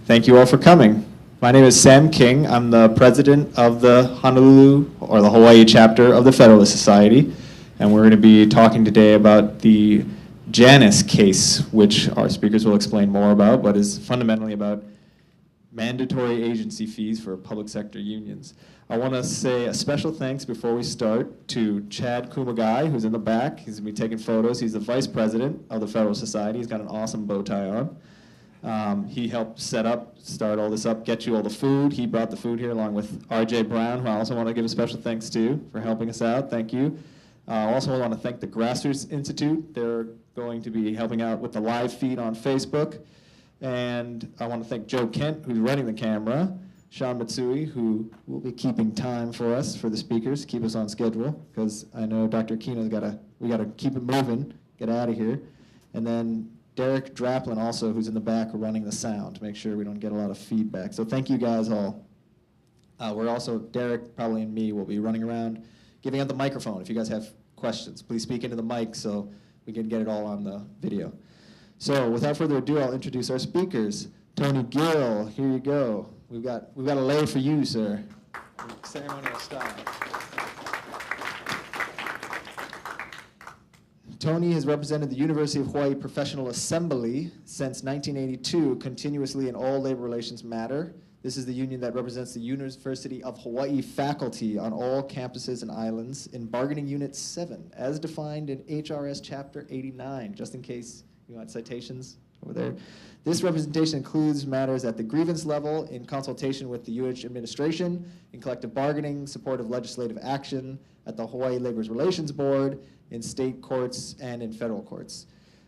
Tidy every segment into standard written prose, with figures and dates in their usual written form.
Thank you all for coming. My name is Sam King. I'm the president of the Honolulu, or the Hawaii chapter of the Federalist Society, and we're going to be talking today about the Janus case, which our speakers will explain more about, but is fundamentally about mandatory agency fees for public sector unions. I want to say a special thanks before we start to Chad Kumagai, who's in the back. He's going to be taking photos. He's the vice president of the Federalist Society. He's got an awesome bow tie on. He helped start all this up, get you all the food. He brought the food here along with R.J. Brown, who I also want to give a special thanks to for helping us out. Thank you. I also want to thank the Grassroot Institute. They're going to be helping out with the live feed on Facebook. And I want to thank Joe Kent, who's running the camera, Sean Matsui, who will be keeping time for us, for the speakers, keep us on schedule, because I know Dr. Akina's we got to keep it moving, get out of here. And then Derek Draplin also, who's in the back running the sound to make sure we don't get a lot of feedback. So thank you guys all. We're also, Derek probably and me will be running around giving out the microphone. If you guys have questions, please speak into the mic so we can get it all on the video. So without further ado, I'll introduce our speakers. Tony Gill, here you go. We've got a lay for you, sir. Ceremonial style. Tony has represented the University of Hawaii Professional Assembly since 1982, continuously in all labor relations matter. This is the union that represents the University of Hawaii faculty on all campuses and islands in Bargaining Unit 7, as defined in HRS Chapter 89, just in case you want citations over there. This representation includes matters at the grievance level, in consultation with the UH administration, in collective bargaining, support of legislative action, at the Hawaii Labor Relations Board, in state courts, and in federal courts.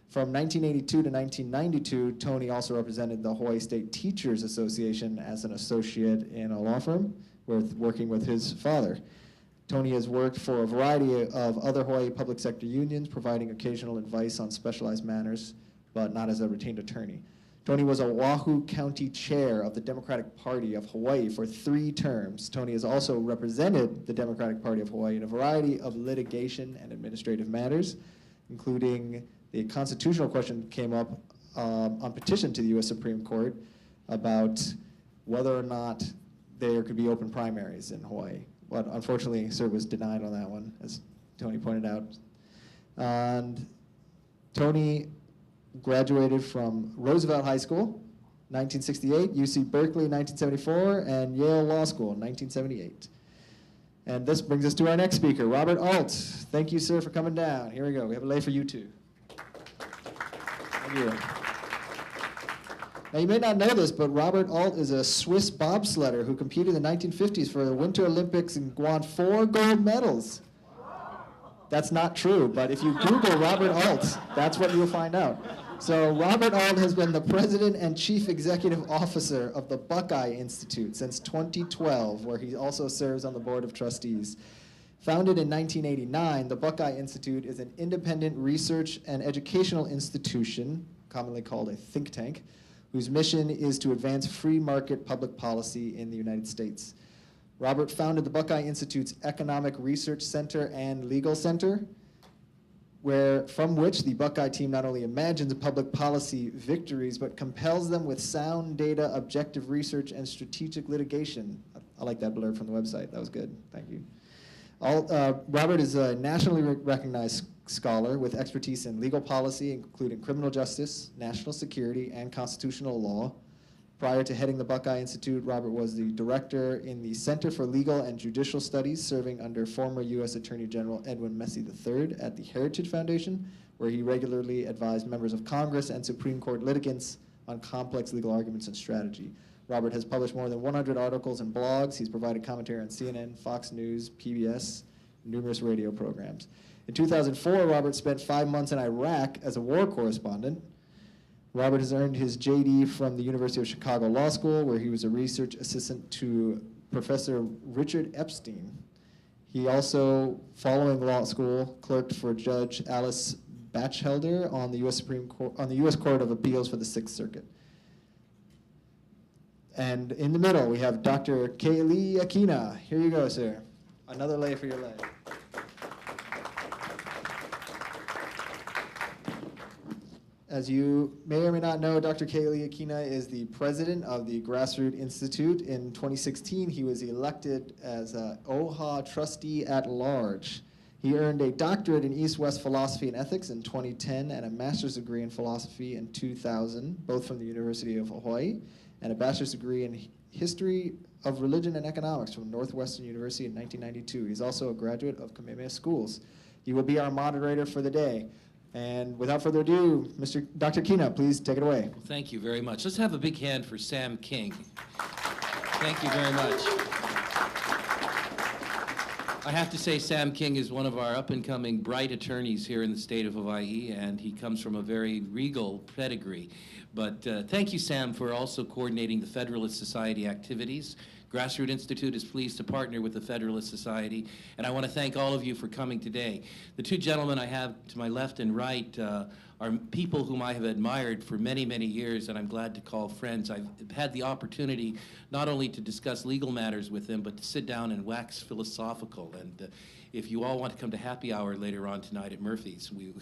From 1982 to 1992, Tony also represented the Hawaii State Teachers Association as an associate in a law firm, working with his father. Tony has worked for a variety of other Hawaii public sector unions, providing occasional advice on specialized matters, but not as a retained attorney. Tony was Oahu County Chair of the Democratic Party of Hawaii for 3 terms. Tony has also represented the Democratic Party of Hawaii in a variety of litigation and administrative matters, including the constitutional question came up on petition to the U.S. Supreme Court about whether or not there could be open primaries in Hawaii. But unfortunately, sir was denied on that one, as Tony pointed out. And Tony graduated from Roosevelt High School, 1968, UC Berkeley, 1974, and Yale Law School, 1978. And this brings us to our next speaker, Robert Alt. Thank you, sir, for coming down. Here we go. We have a lay for you two. Thank you. Now, you may not know this, but Robert Alt is a Swiss bobsledder who competed in the 1950s for the Winter Olympics and won 4 gold medals. That's not true, but if you Google Robert Alt, that's what you'll find out. So Robert Alt has been the president and chief executive officer of the Buckeye Institute since 2012, where he also serves on the board of trustees. Founded in 1989, the Buckeye Institute is an independent research and educational institution, commonly called a think tank, whose mission is to advance free market public policy in the United States. Robert founded the Buckeye Institute's Economic Research Center and Legal Center, from which the Buckeye team not only imagines public policy victories, but compels them with sound data, objective research, and strategic litigation. I like that blurb from the website. That was good. Thank you. Robert is a nationally recognized scholar with expertise in legal policy, including criminal justice, national security, and constitutional law. Prior to heading the Buckeye Institute, Robert was the director in the Center for Legal and Judicial Studies, serving under former U.S. Attorney General Edwin Messi III at the Heritage Foundation, where he regularly advised members of Congress and Supreme Court litigants on complex legal arguments and strategy. Robert has published more than 100 articles and blogs. He's provided commentary on CNN, Fox News, PBS, numerous radio programs. In 2004, Robert spent 5 months in Iraq as a war correspondent. Robert has earned his JD from the University of Chicago Law School, where he was a research assistant to Professor Richard Epstein. He also, following law school, clerked for Judge Alice Batchelder on the U.S. Supreme Court, on the U.S. Court of Appeals for the Sixth Circuit. And in the middle, we have Dr. Keli Akina. Here you go, sir. Another lay for your lay. As you may or may not know, Dr. Keli Akina is the president of the Grassroot Institute. In 2016, he was elected as a OHA trustee at large. He earned a doctorate in East-West philosophy and ethics in 2010 and a master's degree in philosophy in 2000, both from the University of Hawaii, and a bachelor's degree in history of religion and economics from Northwestern University in 1992. He's also a graduate of Kamehameha Schools. He will be our moderator for the day. And without further ado, Dr. Akina, please take it away. Well, thank you very much. Let's have a big hand for Sam King. Thank you very much. I have to say Sam King is one of our up-and-coming bright attorneys here in the state of Hawaii, and he comes from a very regal pedigree. But thank you, Sam, for also coordinating the Federalist Society activities. Grassroot Institute is pleased to partner with the Federalist Society, and I want to thank all of you for coming today. The two gentlemen I have to my left and right are people whom I have admired for many, many years, and I'm glad to call friends. I've had the opportunity not only to discuss legal matters with them, but to sit down and wax philosophical. And if you all want to come to happy hour later on tonight at Murphy's, we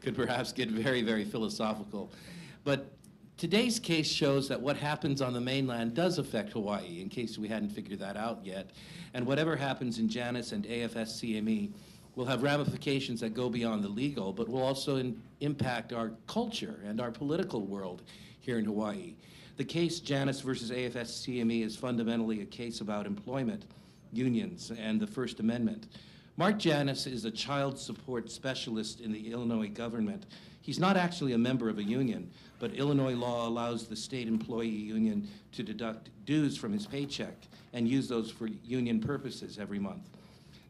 could perhaps get very, very philosophical. But today's case shows that what happens on the mainland does affect Hawaii, in case we hadn't figured that out yet. And whatever happens in Janus and AFSCME will have ramifications that go beyond the legal, but will also impact our culture and our political world here in Hawaii. The case Janus versus AFSCME is fundamentally a case about employment, unions, and the First Amendment. Mark Janus is a child support specialist in the Illinois government. He's not actually a member of a union, but Illinois law allows the state employee union to deduct dues from his paycheck and use those for union purposes every month.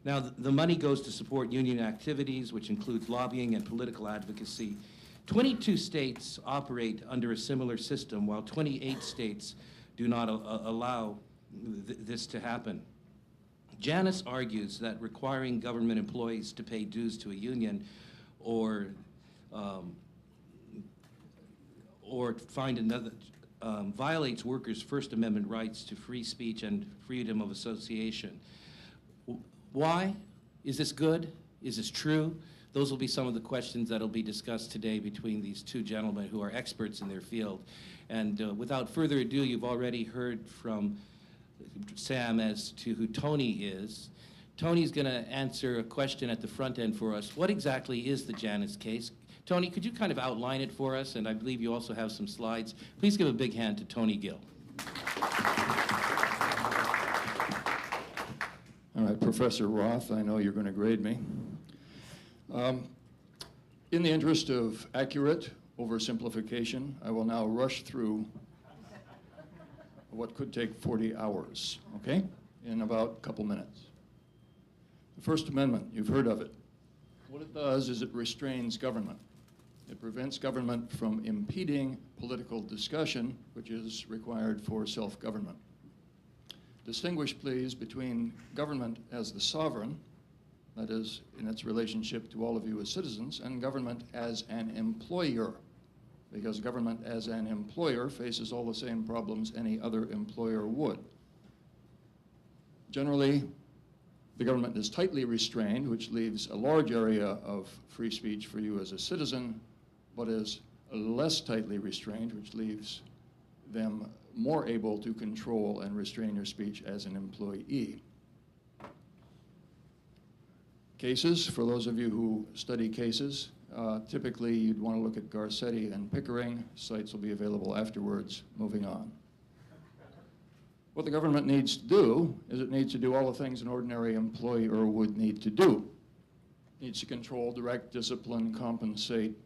Now, the money goes to support union activities, which includes lobbying and political advocacy. 22 states operate under a similar system, while 28 states do not allow this to happen. Janus argues that requiring government employees to pay dues to a union or find another, violates workers' First Amendment rights to free speech and freedom of association. Why? Is this good? Is this true? Those will be some of the questions that will be discussed today between these two gentlemen who are experts in their field. And without further ado, you've already heard from Sam as to who Tony is. Tony's going to answer a question at the front end for us. What exactly is the Janus case? Tony, could you kind of outline it for us? And I believe you also have some slides. Please give a big hand to Tony Gill. All right, Professor Roth, I know you're going to grade me. In the interest of accurate oversimplification, I will now rush through what could take 40 hours, okay, in about a couple minutes. The First Amendment, you've heard of it. What it does is it restrains government. It prevents government from impeding political discussion, which is required for self-government. Distinguish, please, between government as the sovereign, that is, in its relationship to all of you as citizens, and government as an employer, because government as an employer faces all the same problems any other employer would. Generally, the government is tightly restrained, which leaves a large area of free speech for you as a citizen, but is less tightly restrained, which leaves them more able to control and restrain your speech as an employee. Cases, for those of you who study cases, typically you'd want to look at Garcetti and Pickering. Sites will be available afterwards. Moving on. What the government needs to do is it needs to do all the things an ordinary employer would need to do. It needs to control, direct, discipline, compensate,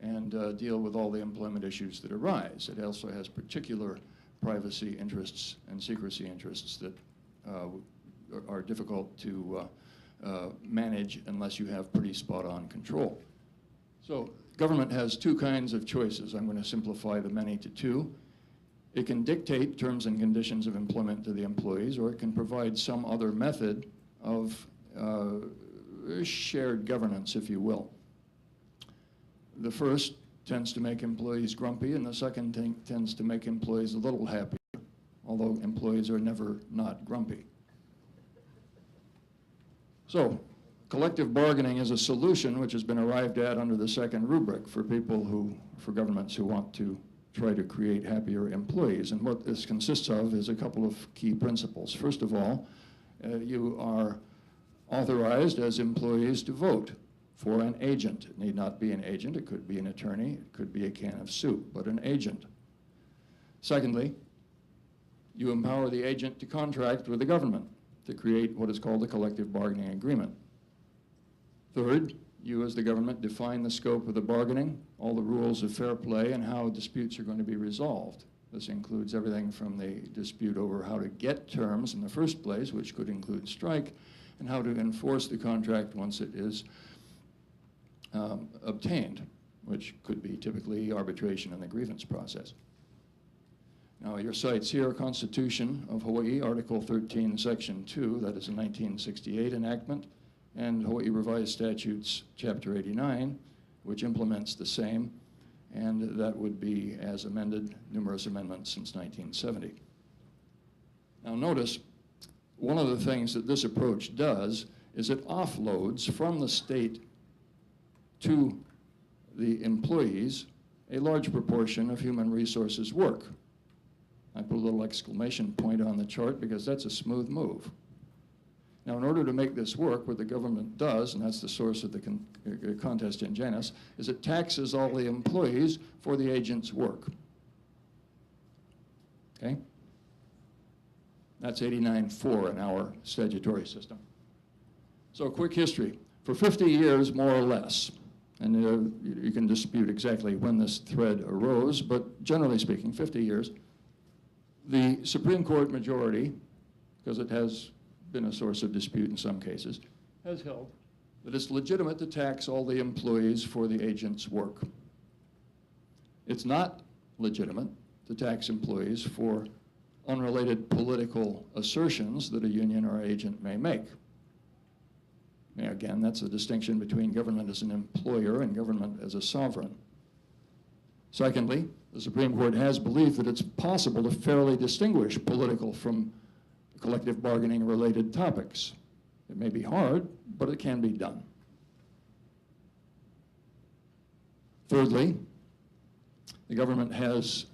and deal with all the employment issues that arise. It also has particular privacy interests and secrecy interests that are difficult to manage unless you have pretty spot-on control. So government has two kinds of choices. I'm going to simplify the many to two. It can dictate terms and conditions of employment to the employees, or it can provide some other method of shared governance, if you will. The first tends to make employees grumpy, and the second tends to make employees a little happier, although employees are never not grumpy. So, collective bargaining is a solution which has been arrived at under the second rubric for governments who want to try to create happier employees. And what this consists of is a couple of key principles. First of all, you are authorized as employees to vote for an agent. It need not be an agent. It could be an attorney. It could be a can of soup, but an agent. Secondly, you empower the agent to contract with the government to create what is called a collective bargaining agreement. Third, you as the government define the scope of the bargaining, all the rules of fair play, and how disputes are going to be resolved. This includes everything from the dispute over how to get terms in the first place, which could include strike, and how to enforce the contract once it is obtained, which could be typically arbitration in the grievance process. Now, your cites here, Constitution of Hawaii, Article 13, Section 2, that is a 1968 enactment, and Hawaii Revised Statutes, Chapter 89, which implements the same, and that would be as amended, numerous amendments since 1970. Now notice, one of the things that this approach does is it offloads from the state to the employees a large proportion of human resources work. I put a little exclamation point on the chart because that's a smooth move. Now, in order to make this work, what the government does, and that's the source of the contest in Janus, is it taxes all the employees for the agent's work. Okay? That's 89.4 in our statutory system. So, a quick history. For 50 years, more or less, and you can dispute exactly when this thread arose, but generally speaking, 50 years, the Supreme Court majority, because it has been a source of dispute in some cases, has held that it's legitimate to tax all the employees for the agent's work. It's not legitimate to tax employees for unrelated political assertions that a union or agent may make. Now, again, that's a distinction between government as an employer and government as a sovereign. Secondly, the Supreme Court has believed that it's possible to fairly distinguish political from collective bargaining related topics. It may be hard, but it can be done. Thirdly, the government has,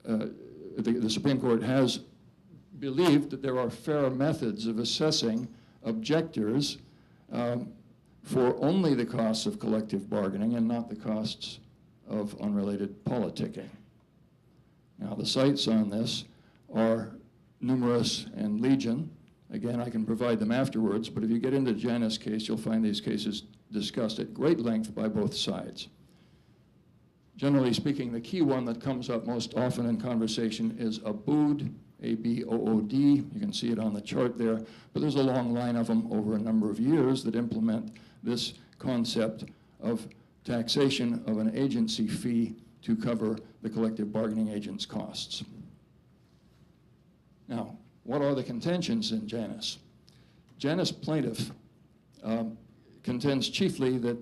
the Supreme Court has believed that there are fair methods of assessing objectors for only the costs of collective bargaining and not the costs of unrelated politicking. Now, the cites on this are numerous and legion. Again, I can provide them afterwards, but if you get into Janus' case, you'll find these cases discussed at great length by both sides. Generally speaking, the key one that comes up most often in conversation is ABOOD, A-B-O-O-D. You can see it on the chart there, but there's a long line of them over a number of years that implement this concept of taxation of an agency fee to cover the collective bargaining agent's costs. Now, what are the contentions in Janus? Janus plaintiff contends chiefly that,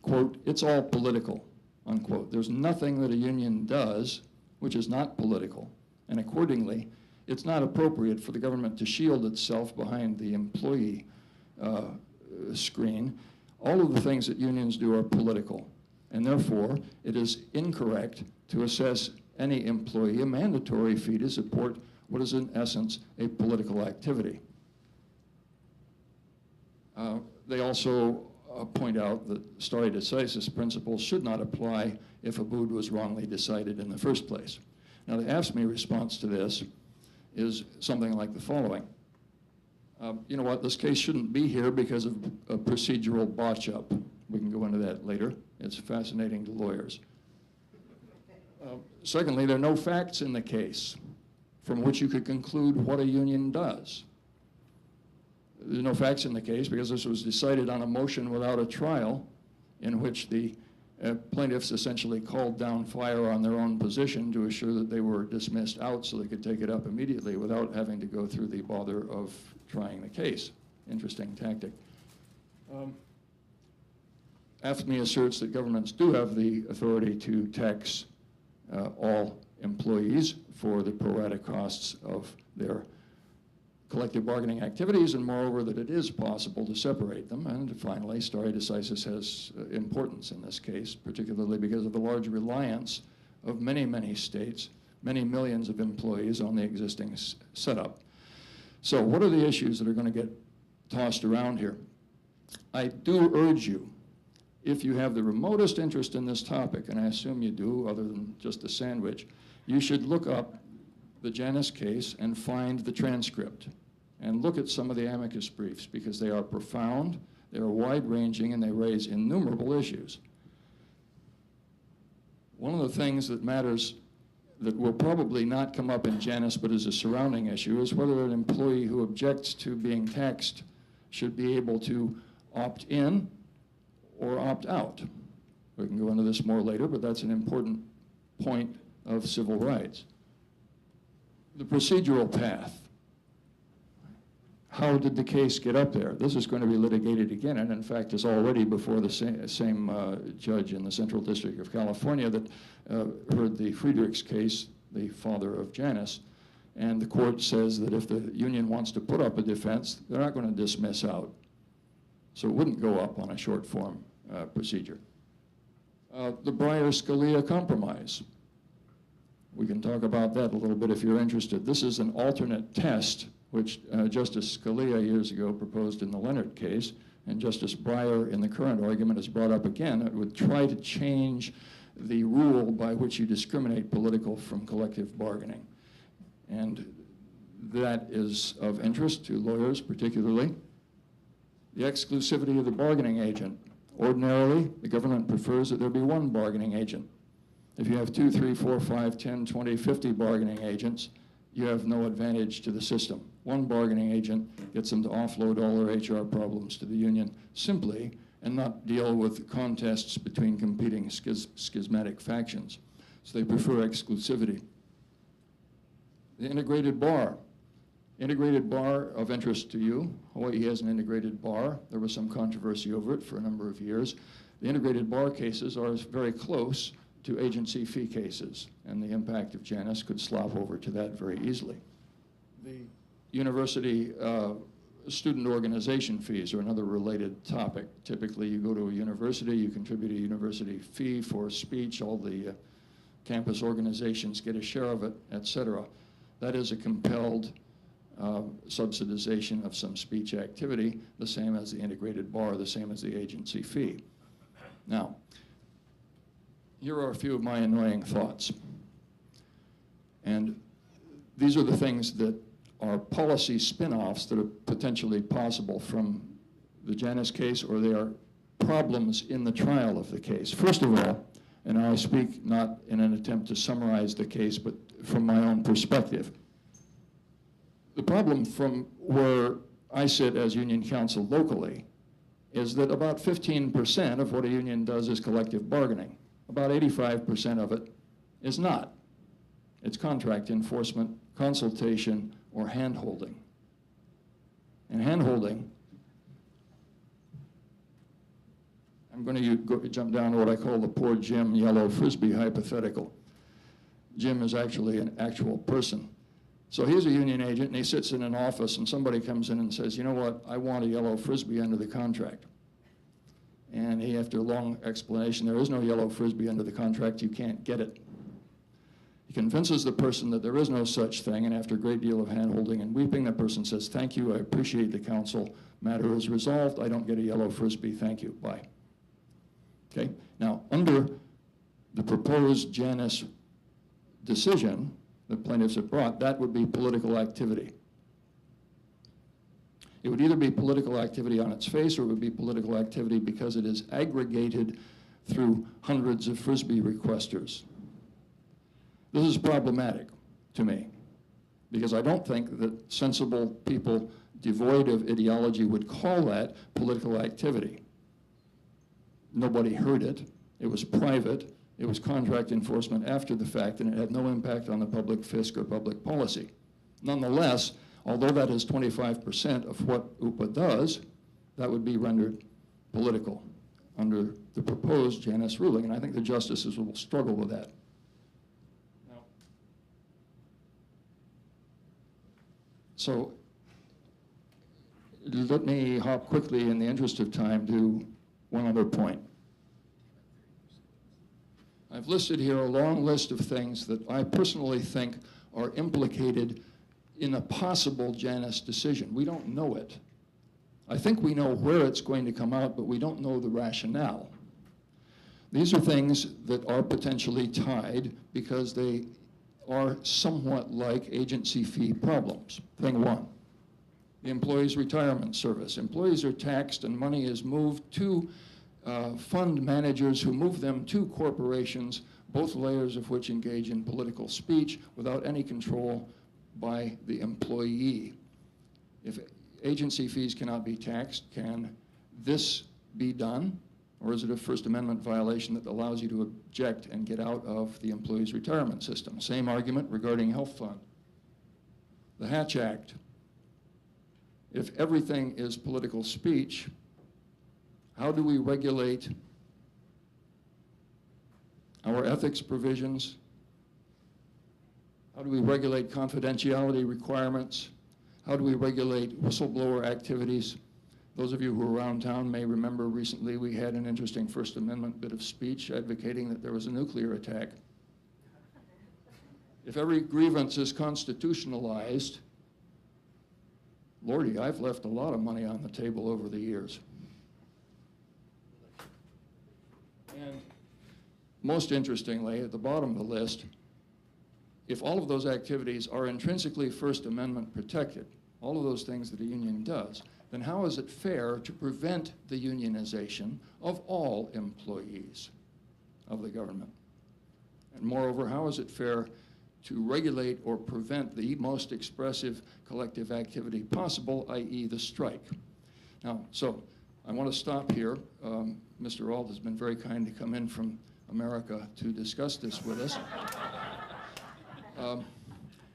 quote, it's all political, unquote. There's nothing that a union does which is not political, and accordingly, it's not appropriate for the government to shield itself behind the employee screen. All of the things that unions do are political, and therefore, it is incorrect to assess any employee a mandatory fee to support what is in essence a political activity. They also point out that stare decisis principles should not apply if ABOOD was wrongly decided in the first place. Now, the AFSCME response to this is something like the following. You know what, this case shouldn't be here because of a procedural botch-up. We can go into that later. It's fascinating to lawyers. Secondly, there are no facts in the case from which you could conclude what a union does. There's no facts in the case because this was decided on a motion without a trial in which the plaintiffs essentially called down fire on their own position to assure that they were dismissed out so they could take it up immediately without having to go through the bother of trying the case. Interesting tactic. AFSCME asserts that governments do have the authority to tax all employees for the pro rata costs of their collective bargaining activities, and moreover that it is possible to separate them. And finally, stare decisis has importance in this case, particularly because of the large reliance of many, many states, many millions of employees on the existing setup. So what are the issues that are going to get tossed around here? I do urge you, if you have the remotest interest in this topic, and I assume you do, other than just the sandwich, you should look up the Janus case and find the transcript and look at some of the amicus briefs, because they are profound, they are wide-ranging, and they raise innumerable issues. One of the things that matters that will probably not come up in Janus but is a surrounding issue is whether an employee who objects to being taxed should be able to opt in or opt out. We can go into this more later, but that's an important point of civil rights. The procedural path. How did the case get up there? This is going to be litigated again, and in fact is already before the same judge in the Central District of California that heard the Friedrichs case, the father of Janus, and the court says that if the union wants to put up a defense, they're not going to dismiss out. So it wouldn't go up on a short form procedure. The Breyer-Scalia compromise. We can talk about that a little bit if you're interested. This is an alternate test which Justice Scalia years ago proposed in the Leonard case, and Justice Breyer in the current argument has brought up again. It would try to change the rule by which you discriminate political from collective bargaining. And that is of interest to lawyers particularly. The exclusivity of the bargaining agent. Ordinarily, the government prefers that there be one bargaining agent. If you have 2, 3, 4, 5, 10, 20, 50 bargaining agents, you have no advantage to the system. One bargaining agent gets them to offload all their HR problems to the union simply and not deal with contests between competing schismatic factions. So they prefer exclusivity. The integrated bar. Integrated bar of interest to you. Hawaii has an integrated bar. There was some controversy over it for a number of years. The integrated bar cases are very close to agency fee cases, and the impact of Janus could slop over to that very easily. The university student organization fees are another related topic. Typically, you go to a university, you contribute a university fee for speech, all the campus organizations get a share of it, etc. That is a compelled subsidization of some speech activity, the same as the integrated bar, the same as the agency fee. Now, here are a few of my annoying thoughts. And these are the things that are policy spin-offs that are potentially possible from the Janus case, or they are problems in the trial of the case. First of all, and I speak not in an attempt to summarize the case, but from my own perspective. The problem from where I sit as union counsel locally is that about 15% of what a union does is collective bargaining. About 85% of it is not. It's contract enforcement, consultation, or hand-holding. And hand-holding, I'm going to jump down to what I call the poor Jim yellow frisbee hypothetical. Jim is actually an actual person. So he's a union agent, and he sits in an office, and somebody comes in and says, you know what, I want a yellow frisbee under the contract. And he, after a long explanation, there is no yellow frisbee under the contract, you can't get it. He convinces the person that there is no such thing, and after a great deal of hand-holding and weeping, the person says, thank you, I appreciate the counsel, matter is resolved, I don't get a yellow frisbee, thank you, bye. Okay, now under the proposed Janus decision the plaintiffs have brought, that would be political activity. It would either be political activity on its face, or it would be political activity because it is aggregated through hundreds of frisbee requesters. This is problematic to me, because I don't think that sensible people devoid of ideology would call that political activity. Nobody heard it. It was private. It was contract enforcement after the fact, and it had no impact on the public fisc or public policy. Nonetheless, although that is 25% of what UPA does, that would be rendered political under the proposed Janus ruling, and I think the justices will struggle with that. So let me hop quickly, in the interest of time, to one other point. I've listed here a long list of things that I personally think are implicated in a possible Janus decision. We don't know it. I think we know where it's going to come out, but we don't know the rationale. These are things that are potentially tied because they are somewhat like agency fee problems. Thing one, the employee's retirement service. Employees are taxed and money is moved to fund managers who move them to corporations, both layers of which engage in political speech without any control by the employee. If agency fees cannot be taxed, can this be done? Or is it a First Amendment violation that allows you to object and get out of the employee's retirement system? Same argument regarding health fund. The Hatch Act. If everything is political speech, how do we regulate our ethics provisions? How do we regulate confidentiality requirements? How do we regulate whistleblower activities? Those of you who are around town may remember recently we had an interesting First Amendment bit of speech advocating that there was a nuclear attack. If every grievance is constitutionalized, Lordy, I've left a lot of money on the table over the years. And most interestingly, at the bottom of the list, if all of those activities are intrinsically First Amendment protected, all of those things that a union does, then how is it fair to prevent the unionization of all employees of the government? And moreover, how is it fair to regulate or prevent the most expressive collective activity possible, i.e. the strike? Now, so I want to stop here. Mr. Ault has been very kind to come in from America to discuss this with us.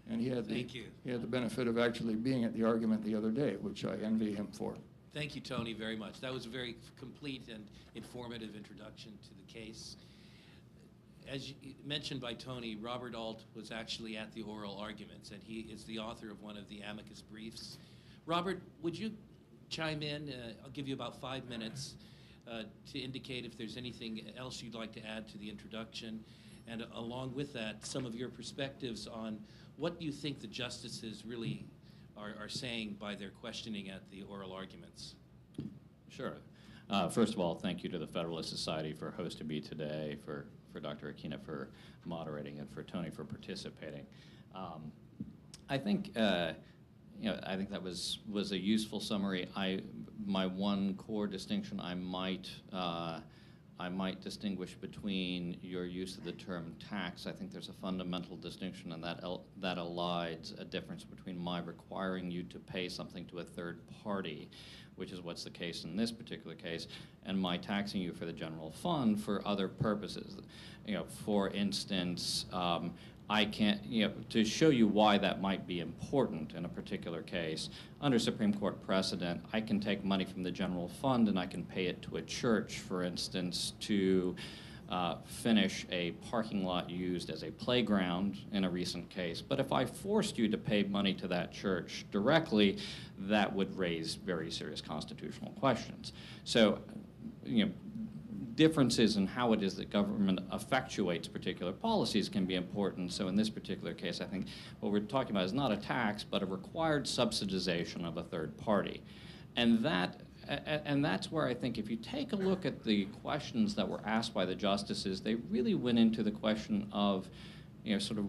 And he had the benefit of actually being at the argument the other day, which I envy him for. Thank you, Tony, very much. That was a very complete and informative introduction to the case. As mentioned by Tony, Robert Ault was actually at the oral arguments, and he is the author of one of the amicus briefs. Robert, would you chime in? I'll give you about 5 minutes to indicate if there's anything else you'd like to add to the introduction, and along with that, some of your perspectives on what you think the justices really are saying by their questioning at the oral arguments. Sure. First of all, thank you to the Federalist Society for hosting me today, for Dr. Akina for moderating, and for Tony for participating. I think I think that was a useful summary. My one core distinction I might distinguish between your use of the term tax. I think there's a fundamental distinction, and that elides a difference between my requiring you to pay something to a third party, which is what's the case in this particular case, and my taxing you for the general fund for other purposes. For instance, I can't, to show you why that might be important in a particular case, under Supreme Court precedent, I can take money from the general fund and I can pay it to a church, for instance, to finish a parking lot used as a playground in a recent case. But if I forced you to pay money to that church directly, that would raise very serious constitutional questions. So, differences in how it is that government effectuates particular policies can be important. So in this particular case, I think what we're talking about is not a tax, but a required subsidization of a third party. And that's where I think if you take a look at the questions that were asked by the justices, they really went into the question of sort of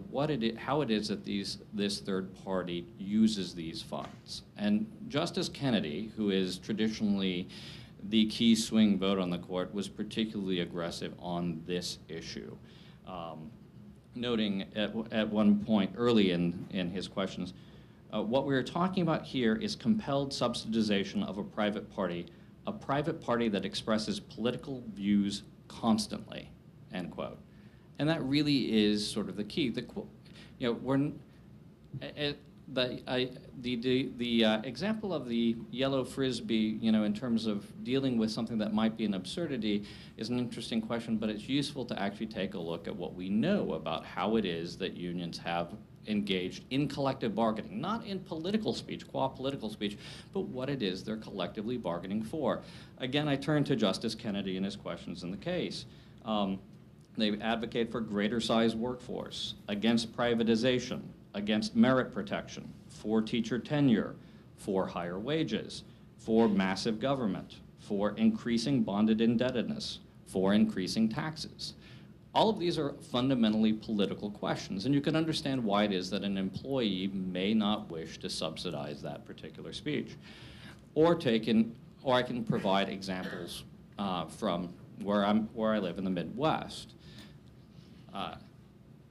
how it is that this third party uses these funds. And Justice Kennedy, who is traditionally the key swing vote on the court, was particularly aggressive on this issue, noting at one point early in his questions, what we're talking about here is compelled subsidization of a private party that expresses political views constantly, end quote. And that really is sort of the key. The example of the yellow frisbee, in terms of dealing with something that might be an absurdity, is an interesting question, but it's useful to actually take a look at what we know about how it is that unions have engaged in collective bargaining, not in political speech, qua political speech, but what it is they're collectively bargaining for. Again, I turn to Justice Kennedy and his questions in the case. They advocate for greater size workforce, against privatization, against merit protection, for teacher tenure, for higher wages, for massive government, for increasing bonded indebtedness, for increasing taxes. All of these are fundamentally political questions, and you can understand why it is that an employee may not wish to subsidize that particular speech. Or I can provide examples from where I live in the Midwest.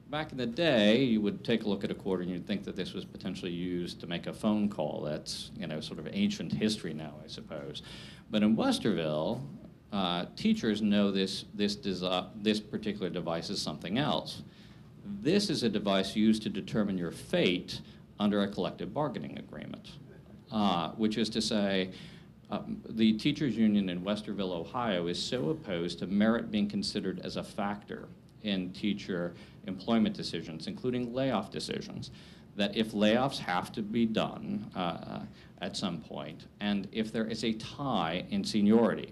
Back in the day, you would take a look at a quarter and you'd think that this was potentially used to make a phone call. That's, you know, sort of ancient history now, I suppose. But in Westerville, teachers know this particular device is something else. This is a device used to determine your fate under a collective bargaining agreement, which is to say, the teachers union in Westerville, Ohio is so opposed to merit being considered as a factor in teacher employment decisions, including layoff decisions, that if layoffs have to be done at some point, and if there is a tie in seniority,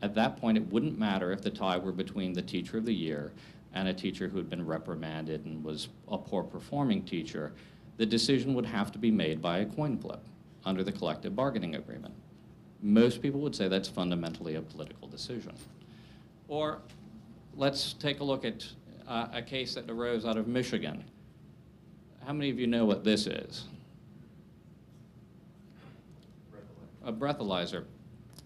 at that point it wouldn't matter if the tie were between the teacher of the year and a teacher who had been reprimanded and was a poor performing teacher. The decision would have to be made by a coin flip under the collective bargaining agreement. Most people would say that's fundamentally a political decision. Or let's take a look at a case that arose out of Michigan. How many of you know what this is? A breathalyzer.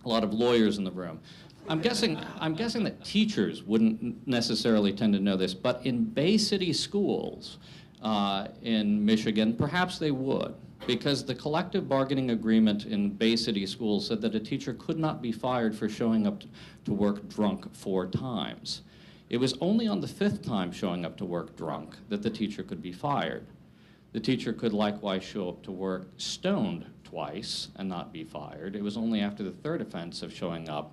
A lot of lawyers in the room. I'm guessing that teachers wouldn't necessarily tend to know this, but in Bay City schools in Michigan, perhaps they would, because the collective bargaining agreement in Bay City schools said that a teacher could not be fired for showing up to work drunk 4 times. It was only on the 5th time showing up to work drunk that the teacher could be fired. The teacher could likewise show up to work stoned twice and not be fired. It was only after the 3rd offense of showing up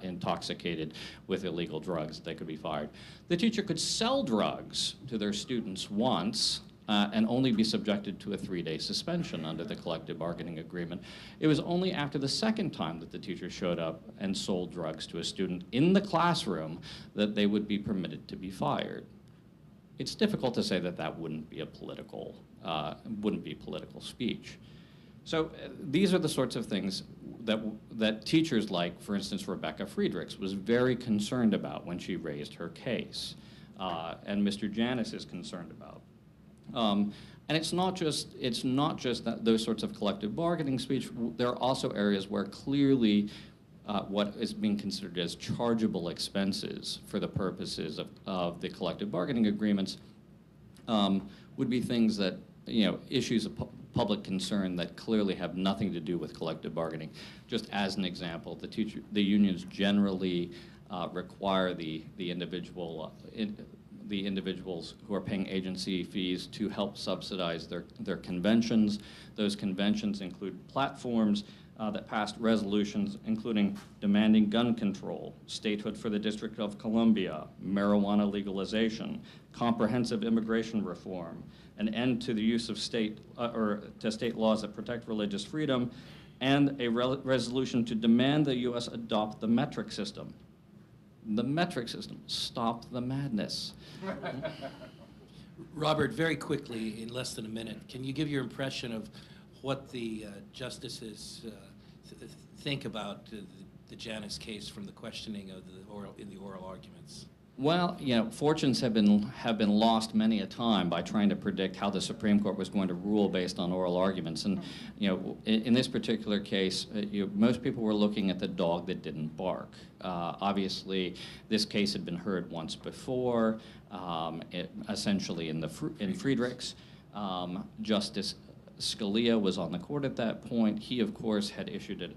intoxicated with illegal drugs that they could be fired. The teacher could sell drugs to their students once and only be subjected to a 3-day suspension under the collective bargaining agreement. It was only after the 2nd time that the teacher showed up and sold drugs to a student in the classroom that they would be permitted to be fired. It's difficult to say that that wouldn't be a political speech. So these are the sorts of things that teachers like, for instance, Rebecca Friedrichs was very concerned about when she raised her case, and Mr. Janus is concerned about. And it's not just those sorts of collective bargaining speech. There are also areas where clearly what is being considered as chargeable expenses for the purposes of the collective bargaining agreements would be things that, you know, issues of public concern that clearly have nothing to do with collective bargaining. Just as an example, the unions generally require the individuals who are paying agency fees to help subsidize their conventions. Those conventions include platforms that passed resolutions including demanding gun control, statehood for the District of Columbia, marijuana legalization, comprehensive immigration reform, an end to the use of state laws that protect religious freedom, and a resolution to demand the U.S. adopt the metric system. The metric system. Stop the madness. Robert, very quickly, in less than a minute, can you give your impression of what the justices think about the Janus case from the questioning of in the oral arguments? Well, you know, fortunes have been lost many a time by trying to predict how the Supreme Court was going to rule based on oral arguments. And, you know, in this particular case, most people were looking at the dog that didn't bark. Obviously, this case had been heard once before, essentially in Friedrichs. Justice Scalia was on the court at that point. He, of course, had issued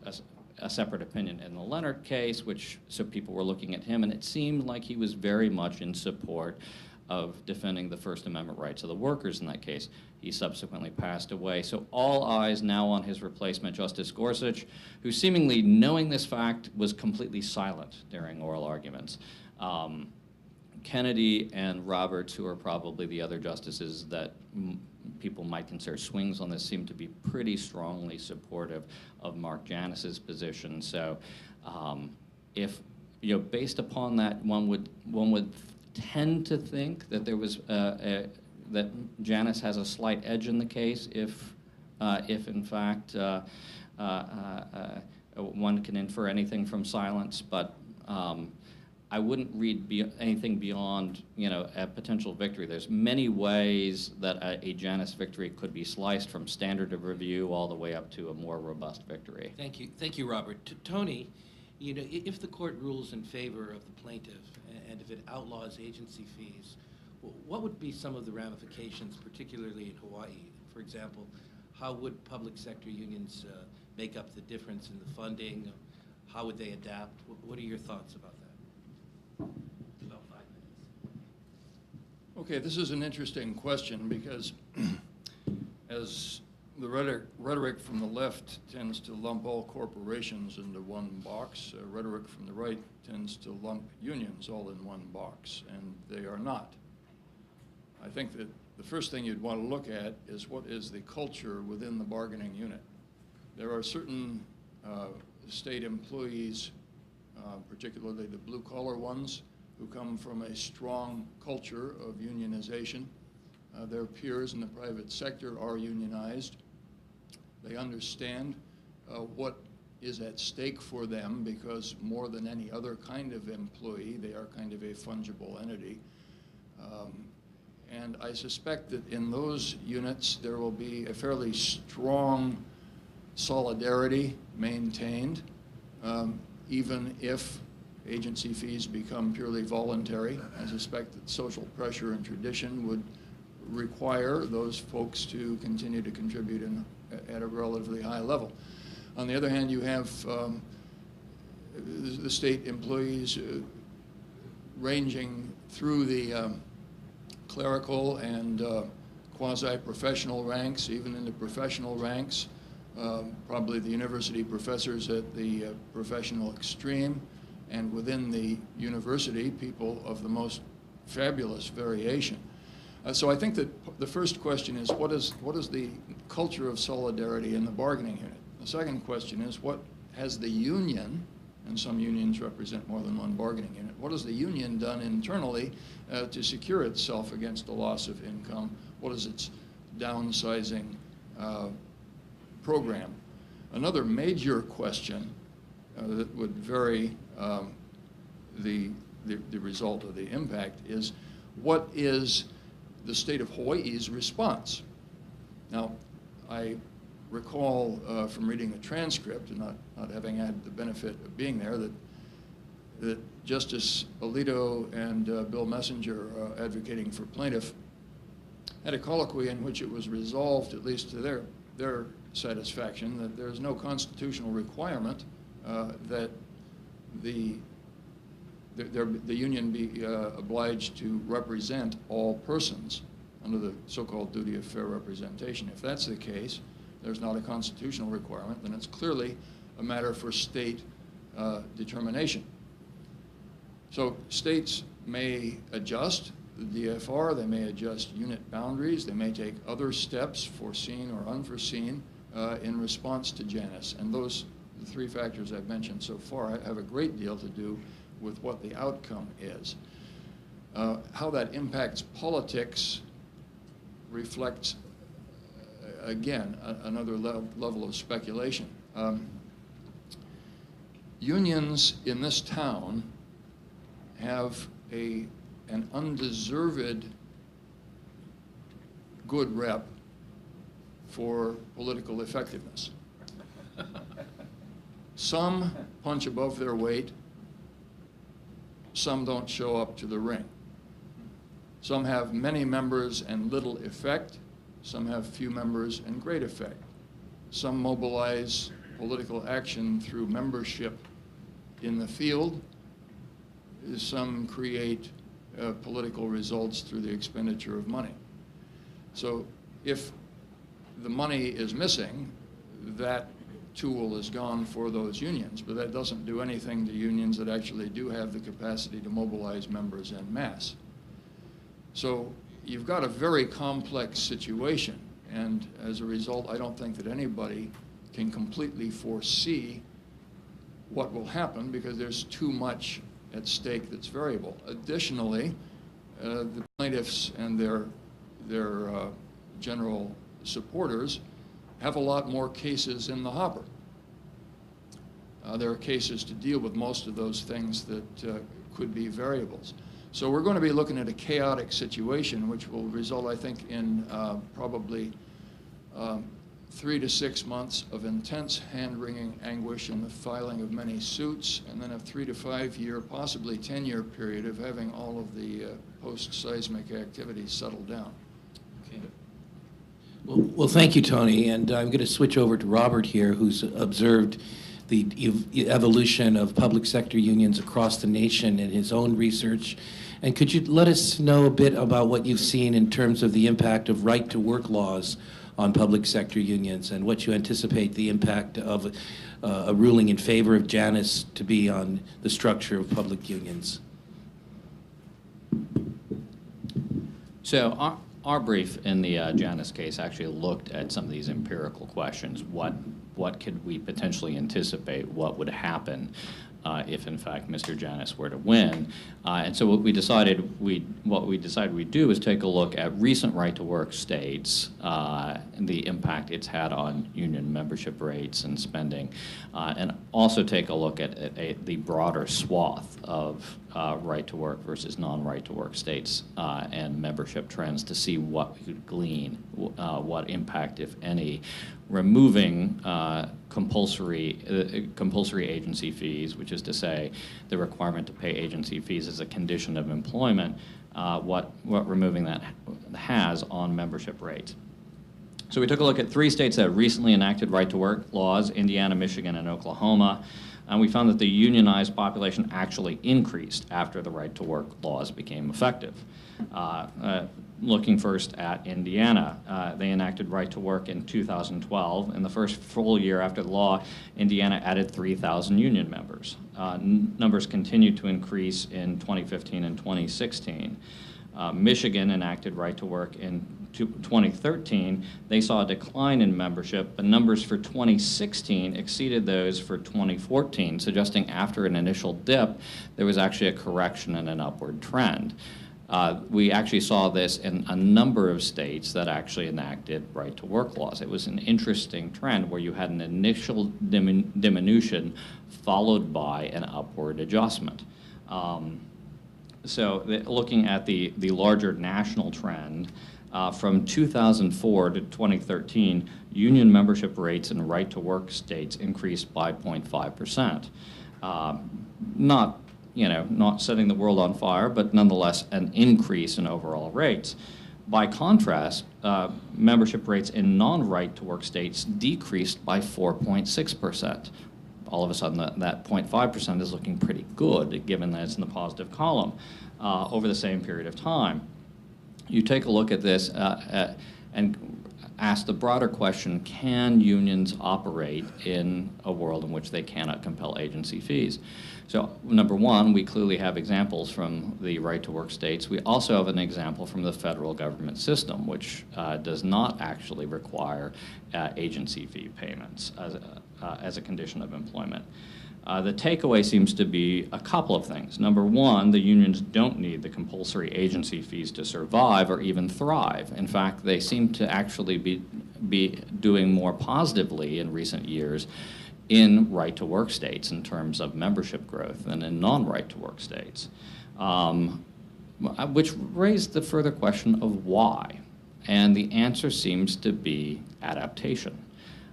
a separate opinion in the Leonard case, so people were looking at him, and it seemed like he was very much in support of defending the First Amendment rights of the workers in that case. He subsequently passed away. So all eyes now on his replacement, Justice Gorsuch, who seemingly knowing this fact was completely silent during oral arguments. Kennedy and Roberts, who are probably the other justices that people might consider swings on this seem to be pretty strongly supportive of Mark Janus's position. So if, based upon that, one would tend to think that there was that Janus has a slight edge in the case if in fact one can infer anything from silence, but I wouldn't read anything beyond, a potential victory. There's many ways that a Janus victory could be sliced, from standard of review all the way up to a more robust victory. Thank you, Robert. Tony, if the court rules in favor of the plaintiff and if it outlaws agency fees, what would be some of the ramifications, particularly in Hawaii? For example, how would public sector unions make up the difference in the funding? How would they adapt? What are your thoughts about that? About 5 minutes. Okay, this is an interesting question because as the rhetoric from the left tends to lump all corporations into one box, rhetoric from the right tends to lump unions all in one box, and they are not. I think that the first thing you'd want to look at is what is the culture within the bargaining unit. There are certain state employees, particularly the blue-collar ones, who come from a strong culture of unionization. Their peers in the private sector are unionized. They understand what is at stake for them, because more than any other kind of employee, they are kind of a fungible entity. And I suspect that in those units there will be a fairly strong solidarity maintained, even if agency fees become purely voluntary. I suspect that social pressure and tradition would require those folks to continue to contribute at a relatively high level. On the other hand, you have the state employees ranging through the clerical and quasi-professional ranks, even in the professional ranks, probably the university professors at the professional extreme, and within the university, people of the most fabulous variation. So I think that the first question is, what is the culture of solidarity in the bargaining unit? The second question is, what has the union, and some unions represent more than one bargaining unit, what has the union done internally to secure itself against the loss of income? What is its downsizing program? Another major question that would vary the result of the impact is, what is the state of Hawaii's response? Now, I recall from reading the transcript, and not having had the benefit of being there, that Justice Alito and Bill Messenger, advocating for plaintiff, had a colloquy in which it was resolved, at least to their satisfaction, that there is no constitutional requirement that the union be obliged to represent all persons under the so-called duty of fair representation. If that's the case, there's not a constitutional requirement, then it's clearly a matter for state determination. So states may adjust the DFR, they may adjust unit boundaries, they may take other steps, foreseen or unforeseen, in response to Janus. And those, the three factors I've mentioned so far, have a great deal to do with what the outcome is. How that impacts politics reflects, again, another level of speculation. Unions in this town have an undeserved good rep for political effectiveness. Some punch above their weight, some don't show up to the ring. Some have many members and little effect, some have few members and great effect. Some mobilize political action through membership in the field. Some create political results through the expenditure of money. So if the money is missing, that tool is gone for those unions, but that doesn't do anything to unions that actually do have the capacity to mobilize members en masse. So you've got a very complex situation, and as a result, I don't think that anybody can completely foresee what will happen because there's too much at stake that's variable. Additionally, the plaintiffs and their general supporters have a lot more cases in the hopper. There are cases to deal with most of those things that could be variables. So we're going to be looking at a chaotic situation, which will result, I think, in probably 3 to 6 months of intense hand-wringing anguish and the filing of many suits, and then a 3 to 5 year, possibly 10-year period of having all of the post-seismic activities settled down. Okay. Well, thank you, Tony. And I'm going to switch over to Robert here, who's observed the evolution of public sector unions across the nation in his own research. And could you let us know a bit about what you've seen in terms of the impact of right-to-work laws on public sector unions and what you anticipate the impact of a ruling in favor of Janus to be on the structure of public unions? So our brief in the Janus case actually looked at some of these empirical questions. What could we potentially anticipate? What would happen if, in fact, Mr. Janus were to win? And so what we decided we'd do is take a look at recent right-to-work states and the impact it's had on union membership rates and spending, and also take a look at the broader swath of right-to-work versus non-right-to-work states and membership trends to see what we could glean, what impact, if any, removing compulsory agency fees, which is to say the requirement to pay agency fees as a condition of employment, what removing that has on membership rates. So we took a look at 3 states that have recently enacted right-to-work laws, Indiana, Michigan, and Oklahoma, and we found that the unionized population actually increased after the right-to-work laws became effective. Looking first at Indiana, they enacted right-to-work in 2012. In the first full year after the law, Indiana added 3,000 union members. Numbers continued to increase in 2015 and 2016. Michigan enacted right-to-work in 2013. They saw a decline in membership, but numbers for 2016 exceeded those for 2014, suggesting after an initial dip, there was actually a correction and an upward trend. We actually saw this in a number of states that actually enacted right-to-work laws. It was an interesting trend where you had an initial diminution followed by an upward adjustment. Looking at the larger national trend, from 2004 to 2013, union membership rates in right-to-work states increased by 0.5%. Not setting the world on fire, but nonetheless an increase in overall rates. By contrast, membership rates in non-right-to-work states decreased by 4.6%. All of a sudden, that 0.5% is looking pretty good, given that it's in the positive column over the same period of time. You take a look at this and ask the broader question, can unions operate in a world in which they cannot compel agency fees? So, number one, we clearly have examples from the right-to-work states. We also have an example from the federal government system, which does not actually require agency fee payments as a condition of employment. The takeaway seems to be a couple of things. Number one, the unions don't need the compulsory agency fees to survive or even thrive. In fact, they seem to actually be doing more positively in recent years in right-to-work states in terms of membership growth than in non-right-to-work states, which raised the further question of why. And the answer seems to be adaptation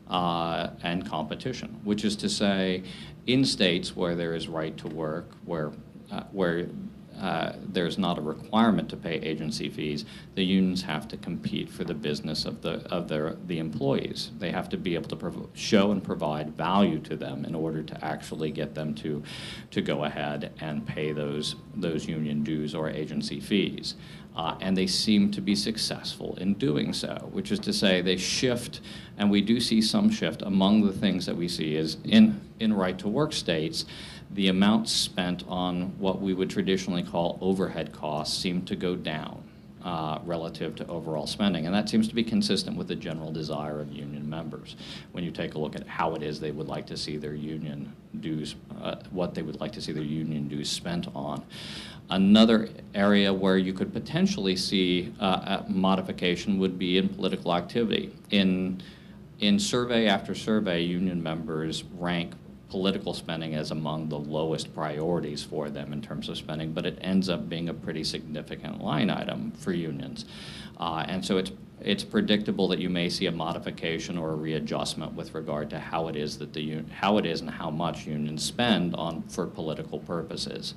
and competition, which is to say, in states where there is right to work, where there's not a requirement to pay agency fees, the unions have to compete for the business of the employees. They have to be able to show and provide value to them in order to actually get them to go ahead and pay those union dues or agency fees. And they seem to be successful in doing so, which is to say they shift, and we do see some shift. Among the things that we see is in right-to-work states, the amounts spent on what we would traditionally call overhead costs seem to go down. relative to overall spending. And that seems to be consistent with the general desire of union members. When you take a look at how it is they would like to see their union dues, what they would like to see their union dues spent on. Another area where you could potentially see a modification would be in political activity. In survey after survey, union members rank political spending as among the lowest priorities for them in terms of spending, but it ends up being a pretty significant line item for unions. And so it's predictable that you may see a modification or a readjustment with regard to how it is that how it is and how much unions spend for political purposes.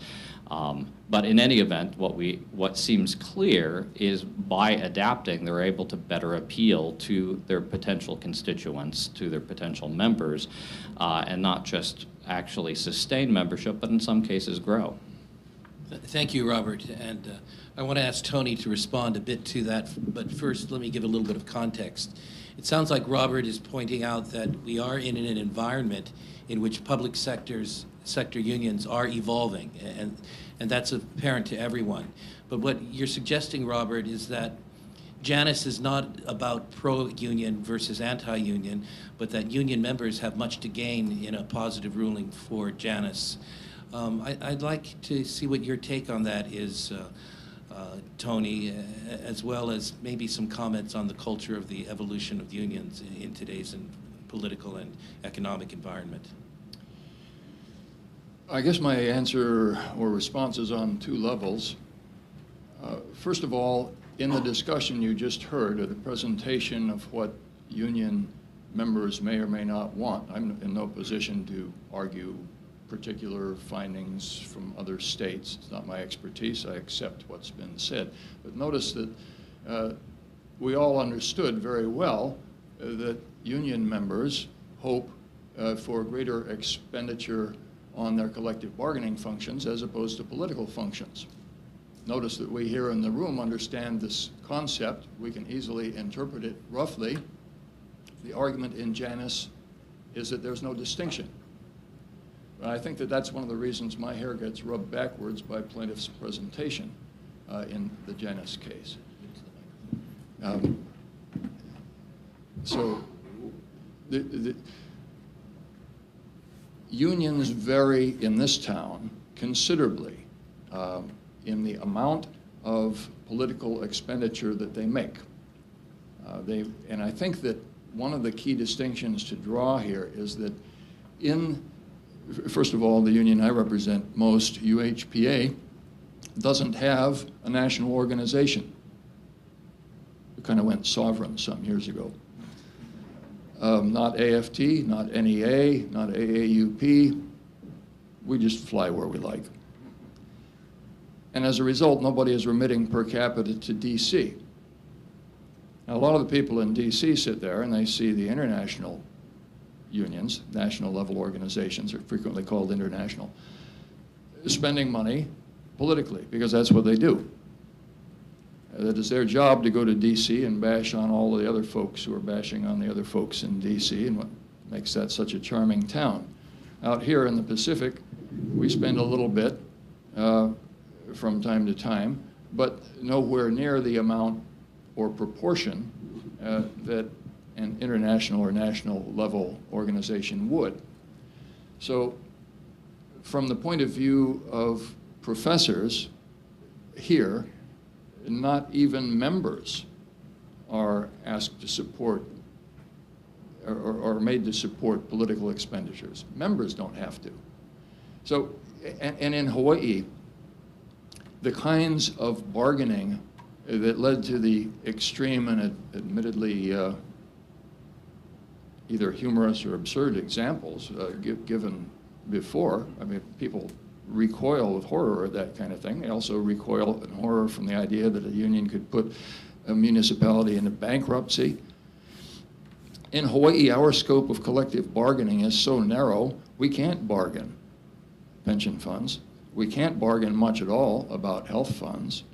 But in any event, what seems clear is by adapting, they're able to better appeal to their potential constituents, to their potential members, and not just actually sustain membership, but in some cases grow. Thank you, Robert. And I want to ask Tony to respond a bit to that, but first let me give a little bit of context. It sounds like Robert is pointing out that we are in an environment in which public sector unions are evolving, and that's apparent to everyone. But what you're suggesting, Robert, is that Janus is not about pro-union versus anti-union, but that union members have much to gain in a positive ruling for Janus. I'd like to see what your take on that is, Tony, as well as maybe some comments on the culture of the evolution of unions in today's political and economic environment. I guess my answer or response is on two levels. First of all, in the discussion you just heard, or the presentation of what union members may or may not want, I'm in no position to argue particular findings from other states. It's not my expertise. I accept what's been said. But notice that we all understood very well that union members hope for greater expenditure on their collective bargaining functions as opposed to political functions. Notice that we here in the room understand this concept. We can easily interpret it roughly. The argument in Janus is that there's no distinction. But I think that that's one of the reasons my hair gets rubbed backwards by plaintiff's presentation in the Janus case. So the unions vary in this town considerably in the amount of political expenditure that they make. And I think that one of the key distinctions to draw here is that first of all, the union I represent most, UHPA, doesn't have a national organization. It kind of went sovereign some years ago. Not AFT, not NEA, not AAUP. We just fly where we like. And as a result, nobody is remitting per capita to DC. Now, a lot of the people in DC sit there and they see the international unions, national level organizations are frequently called international, spending money politically, because that's what they do. It is their job to go to DC and bash on all the other folks who are bashing on the other folks in DC, and what makes that such a charming town. Out here in the Pacific, we spend a little bit from time to time, but nowhere near the amount or proportion that an international or national level organization would. So from the point of view of professors here, not even members are asked to support or made to support political expenditures. Members don't have to. So, and in Hawaii, the kinds of bargaining that led to the extreme and admittedly either humorous or absurd examples given before, I mean, people recoil with horror at that kind of thing. They also recoil in horror from the idea that a union could put a municipality into bankruptcy. In Hawaii, our scope of collective bargaining is so narrow, we can't bargain pension funds. We can't bargain much at all about health funds.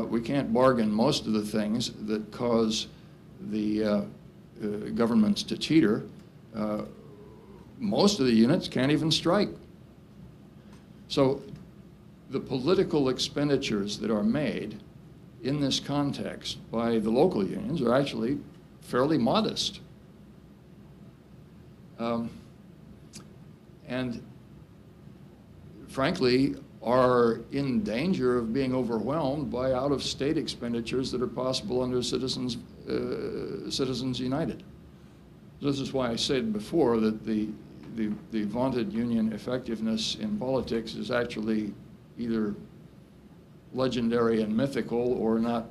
We can't bargain most of the things that cause the governments to teeter. Most of the units can't even strike. So the political expenditures that are made in this context by the local unions are actually fairly modest. And frankly, are in danger of being overwhelmed by out-of-state expenditures that are possible under Citizens United. This is why I said before that the vaunted union effectiveness in politics is actually either legendary and mythical or not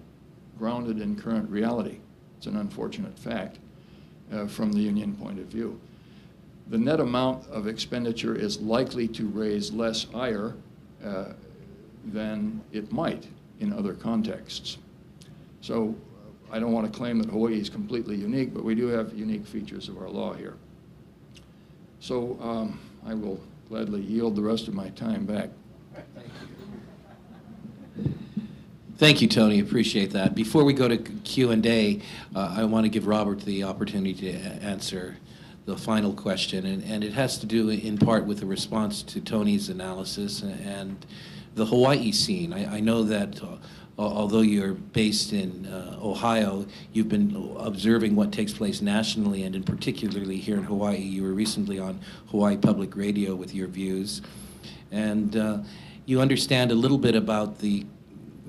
grounded in current reality. It's an unfortunate fact from the union point of view. The net amount of expenditure is likely to raise less ire than it might in other contexts. So I don't want to claim that Hawaii is completely unique, but we do have unique features of our law here. So I will gladly yield the rest of my time back. Thank you, Tony. Appreciate that. Before we go to Q&A, I want to give Robert the opportunity to answer the final question, and it has to do in part with the response to Tony's analysis and the Hawaii scene. I know that although you're based in Ohio, you've been observing what takes place nationally and in particularly here in Hawaii. You were recently on Hawaii Public Radio with your views, and you understand a little bit about the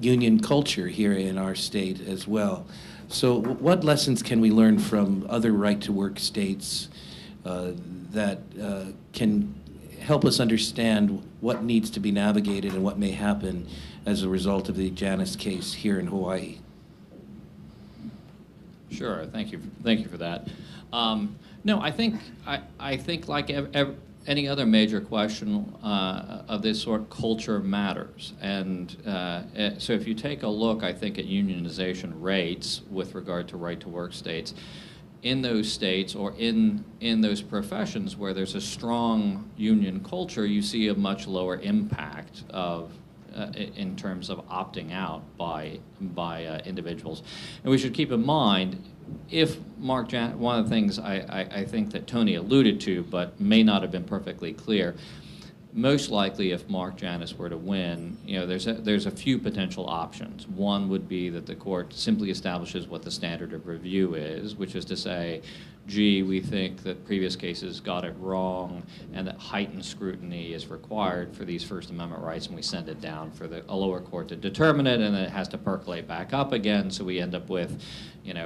union culture here in our state as well. So what lessons can we learn from other right-to-work states that can help us understand what needs to be navigated and what may happen as a result of the Janus case here in Hawaii? Sure, thank you for that. No, I think like any other major question of this sort, culture matters. And so if you take a look, I think, at unionization rates with regard to right-to-work states, in those states or in those professions where there's a strong union culture, you see a much lower impact of in terms of opting out by individuals. And we should keep in mind, if Mark Janus, one of the things I think that Tony alluded to but may not have been perfectly clear, most likely if Mark Janus were to win, there's a few potential options. One would be that the court simply establishes what the standard of review is, which is to say, gee, we think that previous cases got it wrong and that heightened scrutiny is required for these First Amendment rights, and we send it down for a lower court to determine it, and then it has to percolate back up again, so we end up with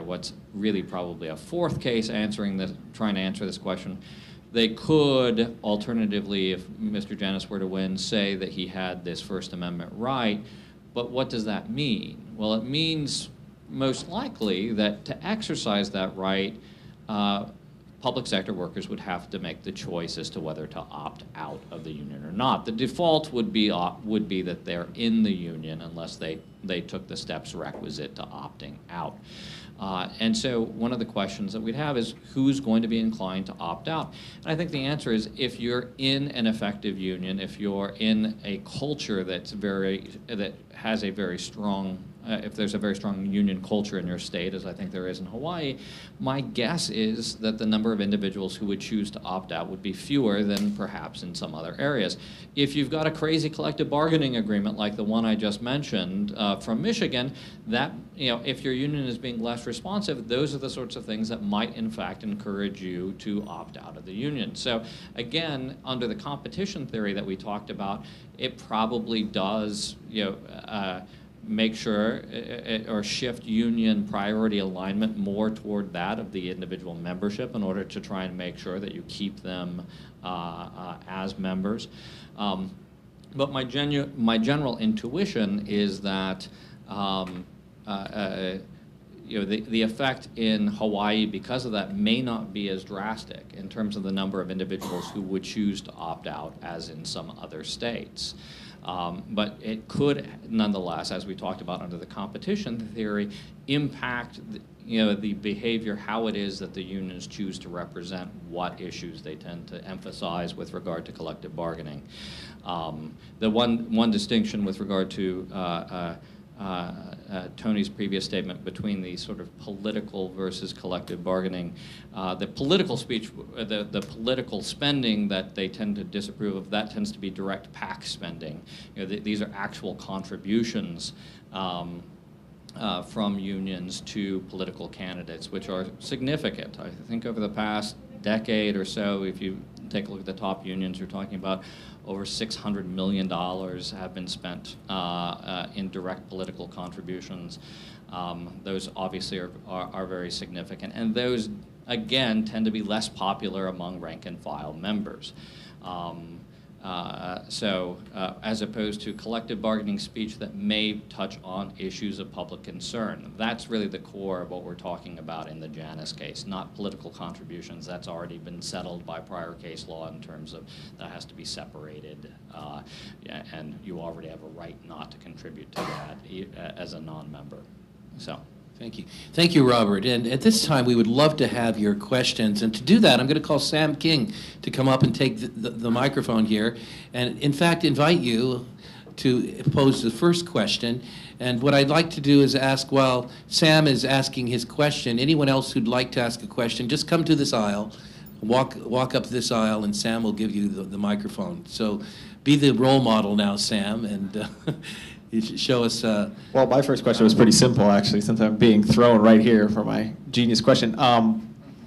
what's really probably a fourth case trying to answer this question. They could, alternatively, if Mr. Janus were to win, say that he had this First Amendment right, but what does that mean? Well, it means most likely that to exercise that right, public sector workers would have to make the choice as to whether to opt out of the union or not. The default would be that they're in the union unless they took the steps requisite to opting out. And so one of the questions that we'd have is, who's going to be inclined to opt out? And I think the answer is, if you're in an effective union, if you're in a culture that has a very strong, if there's a very strong union culture in your state, as I think there is in Hawaii, my guess is that the number of individuals who would choose to opt out would be fewer than perhaps in some other areas. If you've got a crazy collective bargaining agreement like the one I just mentioned from Michigan, that, if your union is being less responsive, those are the sorts of things that might in fact encourage you to opt out of the union. So again, under the competition theory that we talked about, it probably does, make sure or shift union priority alignment more toward that of the individual membership in order to try and make sure that you keep them as members. But my general intuition is that the effect in Hawaii because of that may not be as drastic in terms of the number of individuals who would choose to opt out as in some other states. But it could, nonetheless, as we talked about under the competition theory, impact the behavior, how it is that the unions choose to represent what issues they tend to emphasize with regard to collective bargaining. The one distinction with regard to Tony's previous statement between the sort of political versus collective bargaining, the political speech, the political spending that they tend to disapprove of, that tends to be direct PAC spending. These are actual contributions from unions to political candidates, which are significant. I think over the past decade or so, if you take a look at the top unions, you're talking about over $600 million have been spent in direct political contributions. Those obviously are very significant, and those, again, tend to be less popular among rank-and-file members. As opposed to collective bargaining speech that may touch on issues of public concern. That's really the core of what we're talking about in the Janus case, not political contributions. That's already been settled by prior case law in terms of that has to be separated, and you already have a right not to contribute to that as a non-member. So. Thank you. Thank you, Robert. And at this time, we would love to have your questions. And to do that, I'm going to call Sam King to come up and take the microphone here. And, in fact, invite you to pose the first question. And what I'd like to do is ask, while Sam is asking his question, anyone else who'd like to ask a question, just come to this aisle, walk up this aisle, and Sam will give you the microphone. So be the role model now, Sam, and you should show us. Well, my first question was pretty simple, actually, since I'm being thrown right here for my genius question.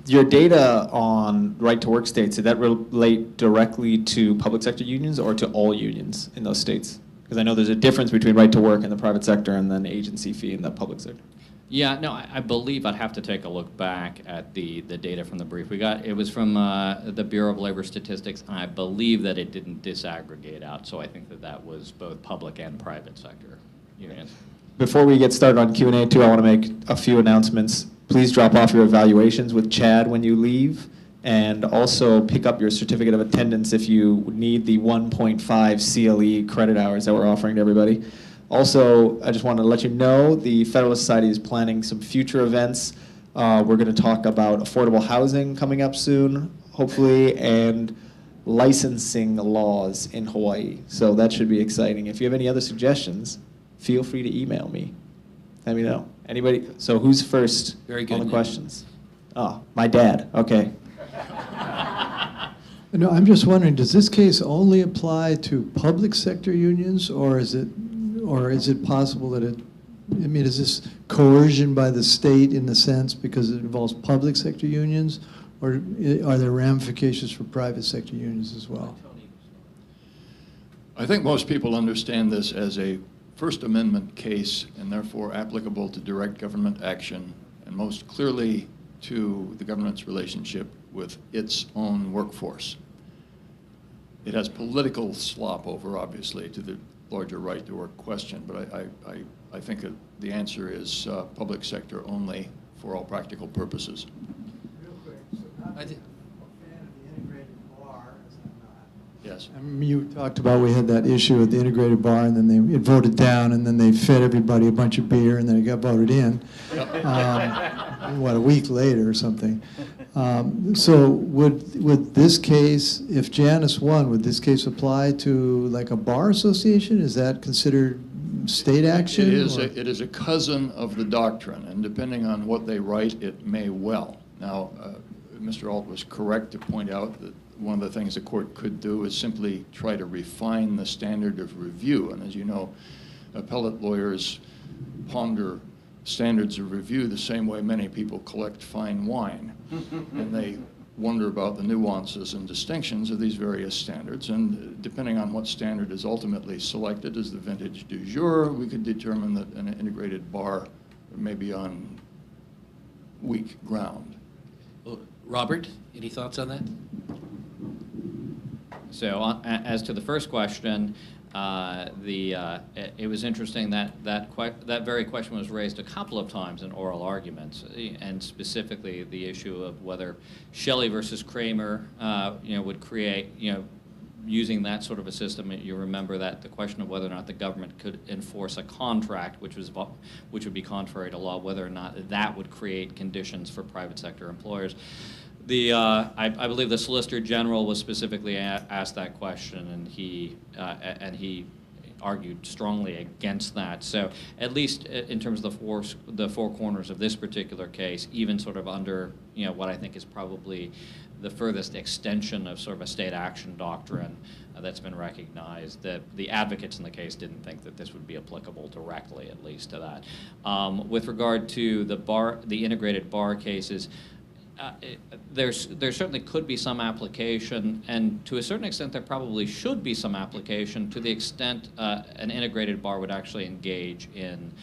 Your data on right-to-work states, did that relate directly to public sector unions or to all unions in those states? Because I know there's a difference between right-to-work in the private sector and then agency fee in the public sector. Yeah, no, I believe I'd have to take a look back at the data from the brief we got. It was from the Bureau of Labor Statistics, and I believe that it didn't disaggregate out, so I think that was both public and private sector unions. Before we get started on Q&A, too, I want to make a few announcements. Please drop off your evaluations with Chad when you leave, and also pick up your certificate of attendance if you need the 1.5 CLE credit hours that we're offering to everybody. Also, I just want to let you know the Federalist Society is planning some future events. We're going to talk about affordable housing coming up soon, hopefully, and licensing laws in Hawaii. So that should be exciting. If you have any other suggestions, feel free to email me. Let me know. Anybody? So who's first Very good. on the questions? Oh, my dad. Okay. No, I'm just wondering, does this case only apply to public sector unions, or is it possible that is this coercion by the state in the sense because it involves public sector unions, or are there ramifications for private sector unions as well? I think most people understand this as a First Amendment case and therefore applicable to direct government action and most clearly to the government's relationship with its own workforce. It has political slop over, obviously, to the larger right-to-work question, but I think the answer is public sector only for all practical purposes. Real quick, so not a fan of the integrated bar, as I'm not. Yes. You talked about we had that issue with the integrated bar, and then it voted down, and then they fed everybody a bunch of beer, and then it got voted in. A week later or something. So would this case, if Janus won, would this case apply to like a bar association? Is that considered state action? It is a cousin of the doctrine, and depending on what they write, it may well. Now, Mr. Alt was correct to point out that one of the things the court could do is simply try to refine the standard of review. And as you know, appellate lawyers ponder standards of review the same way many people collect fine wine. And they wonder about the nuances and distinctions of these various standards. And depending on what standard is ultimately selected as the vintage du jour, we could determine that an integrated bar may be on weak ground. Robert, any thoughts on that? So as to the first question, it was interesting that very question was raised a couple of times in oral arguments, and specifically the issue of whether Shelley versus Kramer, would create, using that sort of a system. You remember that the question of whether or not the government could enforce a contract, which would be contrary to law, whether or not that would create conditions for private sector employers. I believe the Solicitor General was specifically asked that question, and he argued strongly against that. So at least in terms of the four corners of this particular case, even sort of under what I think is probably the furthest extension of sort of a state action doctrine that's been recognized, that the advocates in the case didn't think that this would be applicable directly, at least to that. With regard to the integrated bar cases, there certainly could be some application, and to a certain extent there probably should be some application to the extent an integrated bar would actually engage in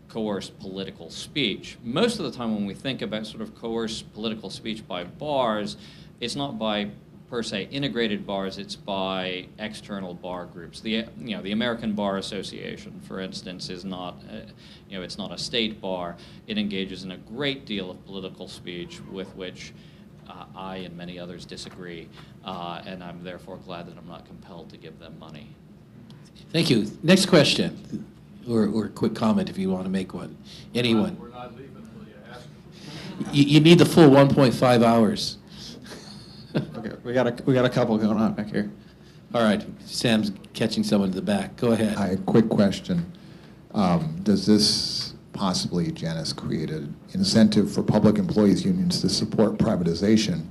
coerced political speech. Most of the time when we think about sort of coerced political speech by bars, it's not by per se integrated bars, it's by external bar groups. The American Bar Association, for instance, is not it's not a state bar. It engages in a great deal of political speech with which I and many others disagree, and I'm therefore glad that I'm not compelled to give them money. Thank you. Next question, or a quick comment if you want to make one. Anyone? We're not leaving until you ask. You need the full 1.5 hours. Okay, we got a couple going on back here. All right, Sam's catching someone in the back. Go ahead. Hi, quick question. Does this possibly, Janus, create an incentive for public employees unions to support privatization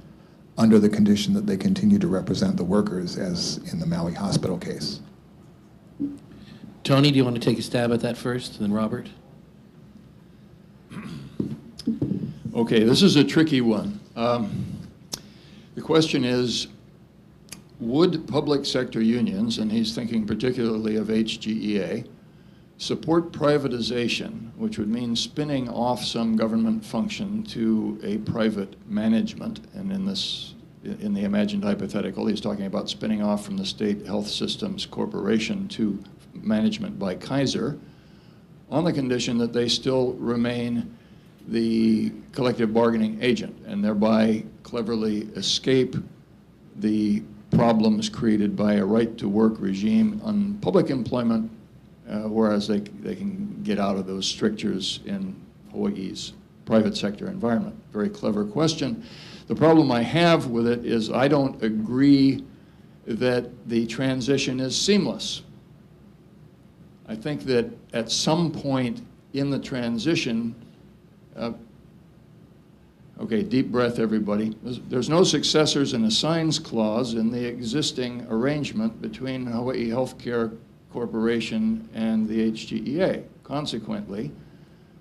under the condition that they continue to represent the workers, as in the Maui hospital case? Tony, do you want to take a stab at that first, and then Robert? Okay, this is a tricky one. The question is, would public sector unions, and he's thinking particularly of HGEA, support privatization, which would mean spinning off some government function to a private management? And in the imagined hypothetical, he's talking about spinning off from the State Health Systems Corporation to management by Kaiser, on the condition that they still remain the collective bargaining agent and thereby cleverly escape the problems created by a right-to-work regime on public employment, whereas they can get out of those strictures in Hawaii's private sector environment. Very clever question. The problem I have with it is I don't agree that the transition is seamless. I think that at some point in the transition, okay, deep breath, everybody. There's no successors and assigns clause in the existing arrangement between Hawaii Healthcare Corporation and the HGEA. Consequently,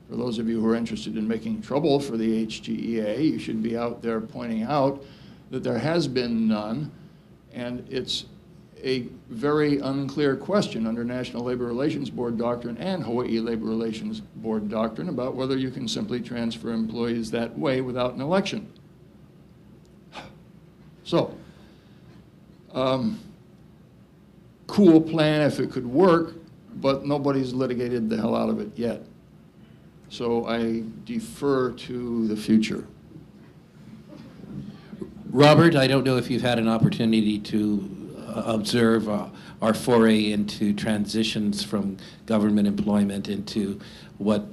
for those of you who are interested in making trouble for the HGEA, you should be out there pointing out that there has been none, and it's a very unclear question under National Labor Relations Board doctrine and Hawaii Labor Relations Board doctrine about whether you can simply transfer employees that way without an election. So, cool plan if it could work, but nobody's litigated the hell out of it yet. So I defer to the future. Robert, I don't know if you've had an opportunity to observe our foray into transitions from government employment into what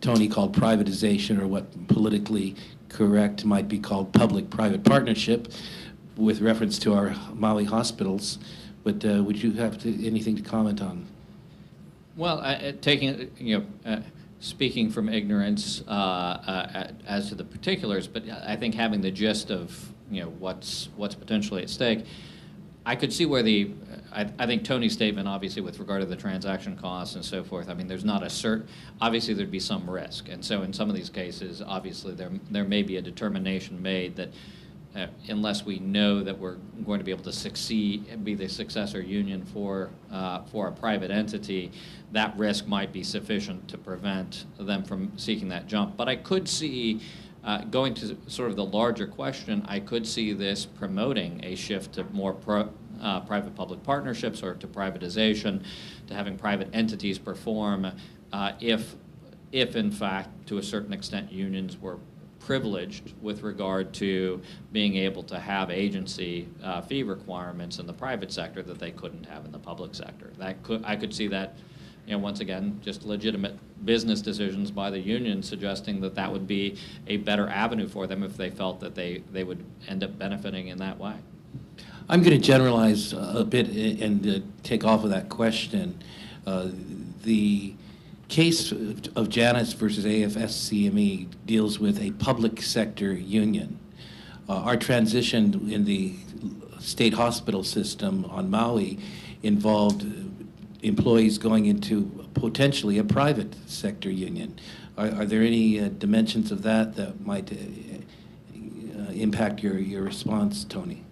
Tony called privatization, or what politically correct might be called public-private partnership, with reference to our Maui hospitals. But would you have anything to comment on? Well, speaking from ignorance as to the particulars, but I think having the gist of what's potentially at stake, I could see where I think Tony's statement, obviously, with regard to the transaction costs and so forth, I mean, there's not a obviously there'd be some risk. And so in some of these cases, obviously, there may be a determination made that unless we know that we're going to be able to succeed and be the successor union for a private entity, that risk might be sufficient to prevent them from seeking that jump. But I could see, going to sort of the larger question, I could see this promoting a shift to more private-public partnerships, or to privatization, to having private entities perform, if in fact, to a certain extent, unions were privileged with regard to being able to have agency fee requirements in the private sector that they couldn't have in the public sector. I could see that, once again, just legitimate business decisions by the union suggesting that that would be a better avenue for them if they felt that they would end up benefiting in that way. I'm going to generalize a bit and take off of that question. The case of Janus versus AFSCME deals with a public sector union. Our transition in the state hospital system on Maui involved employees going into potentially a private sector union. Are there any dimensions of that that might impact your response, Tony?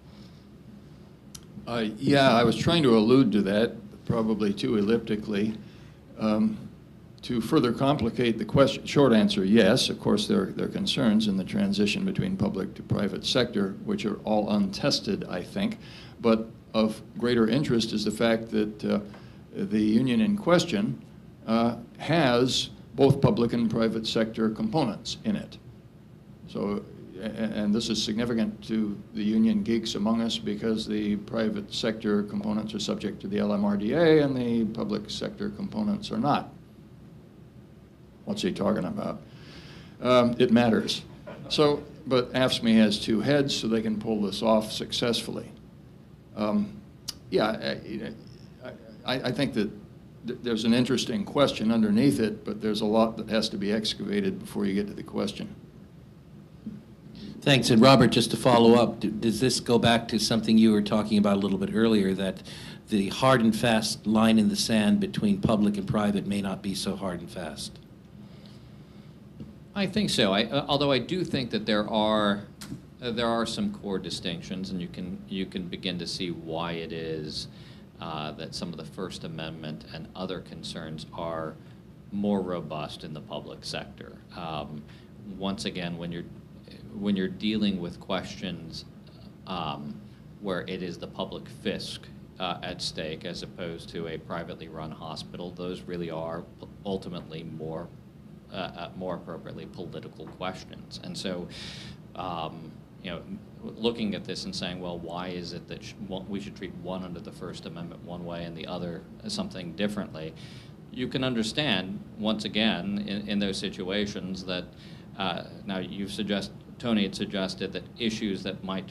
Yeah, I was trying to allude to that, probably too elliptically. To further complicate the question, short answer, yes, of course there are concerns in the transition between public to private sector, which are all untested, I think. But of greater interest is the fact that the union in question has both public and private sector components in it. So, and this is significant to the union geeks among us because the private sector components are subject to the LMRDA and the public sector components are not. What's he talking about? It matters. So, but AFSCME has two heads, so they can pull this off successfully. Yeah, I think that there's an interesting question underneath it, but there's a lot that has to be excavated before you get to the question. Thanks. And Robert, just to follow up, does this go back to something you were talking about a little bit earlier, that the hard and fast line in the sand between public and private may not be so hard and fast? I think so. Although I do think that there are some core distinctions, and you can begin to see why it is that some of the First Amendment and other concerns are more robust in the public sector. Once again, when you're dealing with questions where it is the public fisc at stake as opposed to a privately run hospital, those really are ultimately more appropriately political questions. And so, you know, looking at this and saying, well, why is it that we should treat one under the First Amendment one way and the other something differently? You can understand, once again, in those situations that, now Tony had suggested that issues that might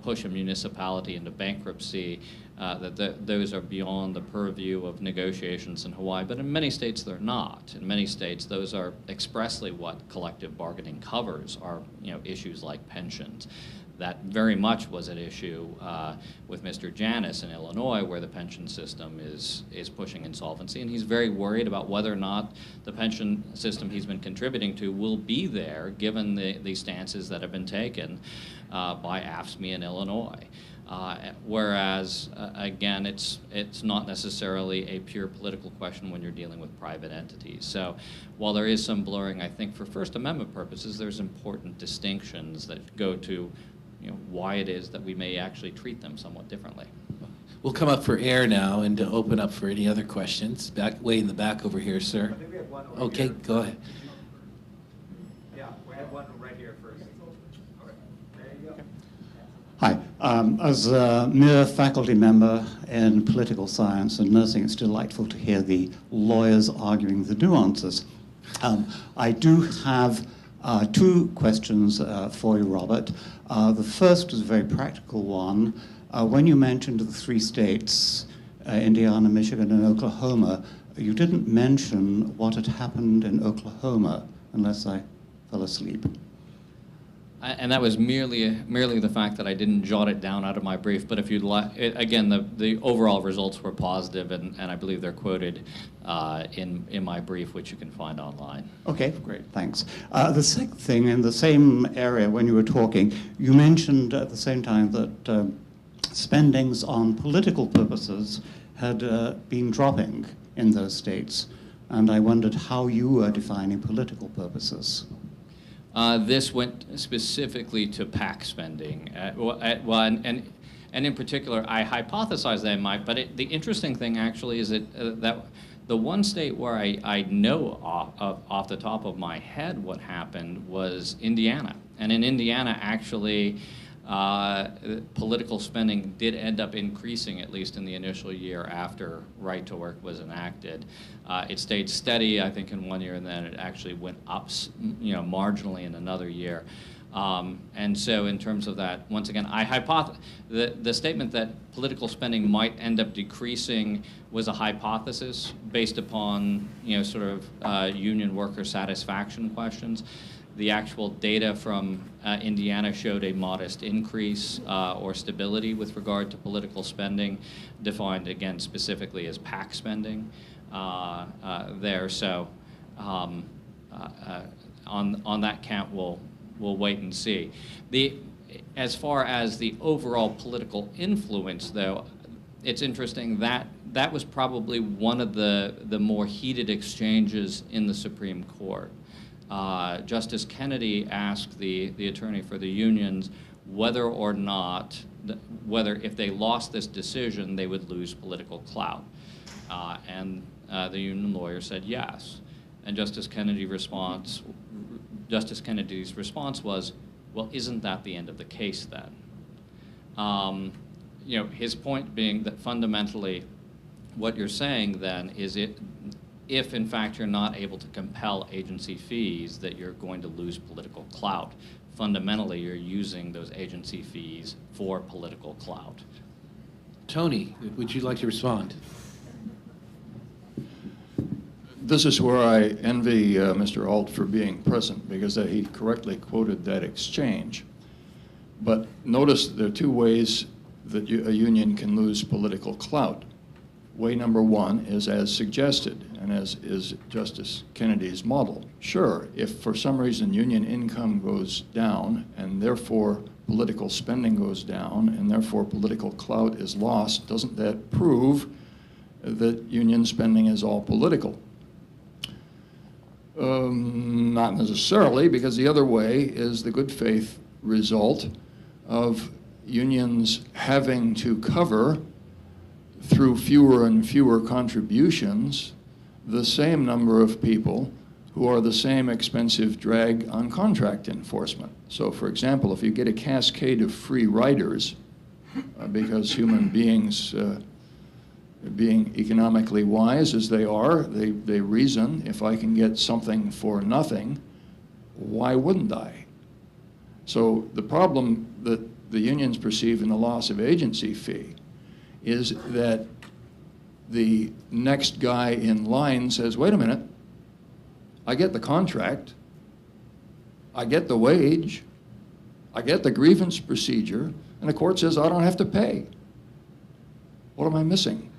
push a municipality into bankruptcy, those are beyond the purview of negotiations in Hawaii, but in many states they're not. In many states, those are expressly what collective bargaining covers, are issues like pensions. That very much was an issue with Mr. Janus in Illinois, where the pension system is pushing insolvency, and he's very worried about whether or not the pension system he's been contributing to will be there, given the stances that have been taken by AFSCME in Illinois. Whereas, again, it's not necessarily a pure political question when you're dealing with private entities. So while there is some blurring, I think for First Amendment purposes, there's important distinctions that go to why it is that we may actually treat them somewhat differently. We'll come up for air now and to open up for any other questions. Way in the back over here, sir. I think we have one over okay, here. Go ahead. Yeah, we have one right here first. Okay. There you go. Hi. As a mere faculty member in political science and nursing, it's delightful to hear the lawyers arguing the nuances. I do have two questions for you, Robert. The first is a very practical one. When you mentioned the three states, Indiana, Michigan, and Oklahoma, you didn't mention what had happened in Oklahoma, unless I fell asleep. And that was merely the fact that I didn't jot it down out of my brief. But if you'd like, again, the overall results were positive, and I believe they're quoted in my brief, which you can find online. Okay, great, thanks. The second thing, in the same area, when you were talking, you mentioned at the same time that spendings on political purposes had been dropping in those states, and I wondered how you were defining political purposes. This went specifically to PAC spending. And in particular, I hypothesized that it might, but the interesting thing actually is that the one state where I know off the top of my head what happened was Indiana. And in Indiana, actually, political spending did end up increasing, at least in the initial year after Right to Work was enacted. It stayed steady, I think, in one year, and then it actually went up, marginally in another year. And so in terms of that, once again, the statement that political spending might end up decreasing was a hypothesis based upon, sort of union worker satisfaction questions. The actual data from Indiana showed a modest increase or stability with regard to political spending, defined again specifically as PAC spending there. So on that count, we'll wait and see. As far as the overall political influence, though, it's interesting that that was probably one of the more heated exchanges in the Supreme Court. Justice Kennedy asked the attorney for the unions whether or not, whether if they lost this decision, they would lose political clout. And the union lawyer said yes. And Justice Kennedy's response was, well, isn't that the end of the case then? His point being that fundamentally what you're saying then is if in fact you're not able to compel agency fees, that you're going to lose political clout. Fundamentally, you're using those agency fees for political clout. Tony, would you like to respond? This is where I envy Mr. Alt for being present, because he correctly quoted that exchange. But notice there are two ways that a union can lose political clout. Way number one is as suggested, and as is Justice Kennedy's model. Sure, if for some reason union income goes down, and therefore political spending goes down, and therefore political clout is lost, doesn't that prove that union spending is all political? Not necessarily, because the other way is the good faith result of unions having to cover, through fewer and fewer contributions, the same number of people who are the same expensive drag on contract enforcement. So, for example, if you get a cascade of free riders, because human beings, being economically wise as they are, they reason, if I can get something for nothing, why wouldn't I? So the problem that the unions perceive in the loss of agency fee is that the next guy in line says, wait a minute, I get the contract, I get the wage, I get the grievance procedure, and the court says I don't have to pay. What am I missing?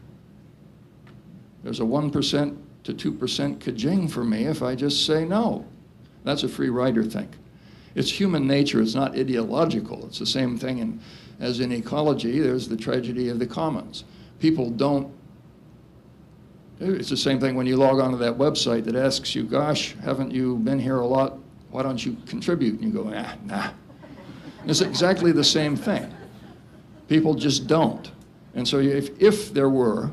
There's a 1% to 2% kajing for me if I just say no. That's a free rider thing. It's human nature, it's not ideological. It's the same thing as in ecology, there's the tragedy of the commons. People don't, it's the same thing when you log onto that website that asks you, gosh, haven't you been here a lot? Why don't you contribute? And you go, nah. It's exactly the same thing. People just don't. And so if there were,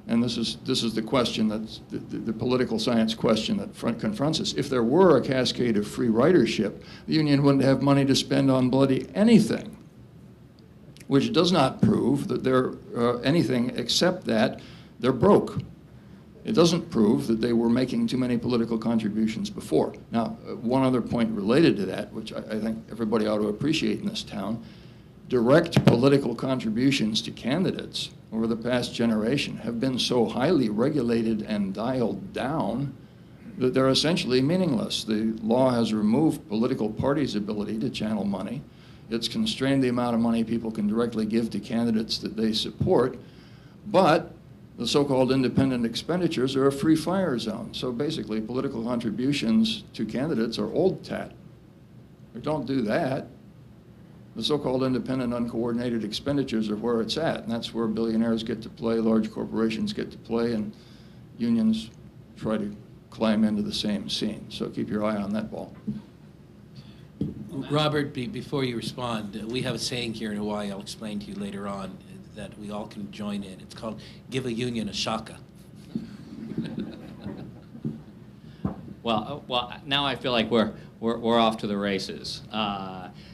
and this is the question, that's the political science question that confronts us, if there were a cascade of free ridership, the union wouldn't have money to spend on bloody anything, which does not prove that they're anything except that they're broke. It doesn't prove that they were making too many political contributions before. Now, one other point related to that, which I think everybody ought to appreciate in this town, direct political contributions to candidates over the past generation have been so highly regulated and dialed down that they're essentially meaningless. The law has removed political parties' ability to channel money. It's constrained the amount of money people can directly give to candidates that they support, but the so-called independent expenditures are a free fire zone. So basically, political contributions to candidates are old tat. We don't do that. The so-called independent uncoordinated expenditures are where it's at, and that's where billionaires get to play, large corporations get to play, and unions try to climb into the same scene. So keep your eye on that ball. Robert, before you respond, we have a saying here in Hawaii, I'll explain to you later on, that we all can join in. It's called give a union a shaka. Well, now I feel like we're off to the races.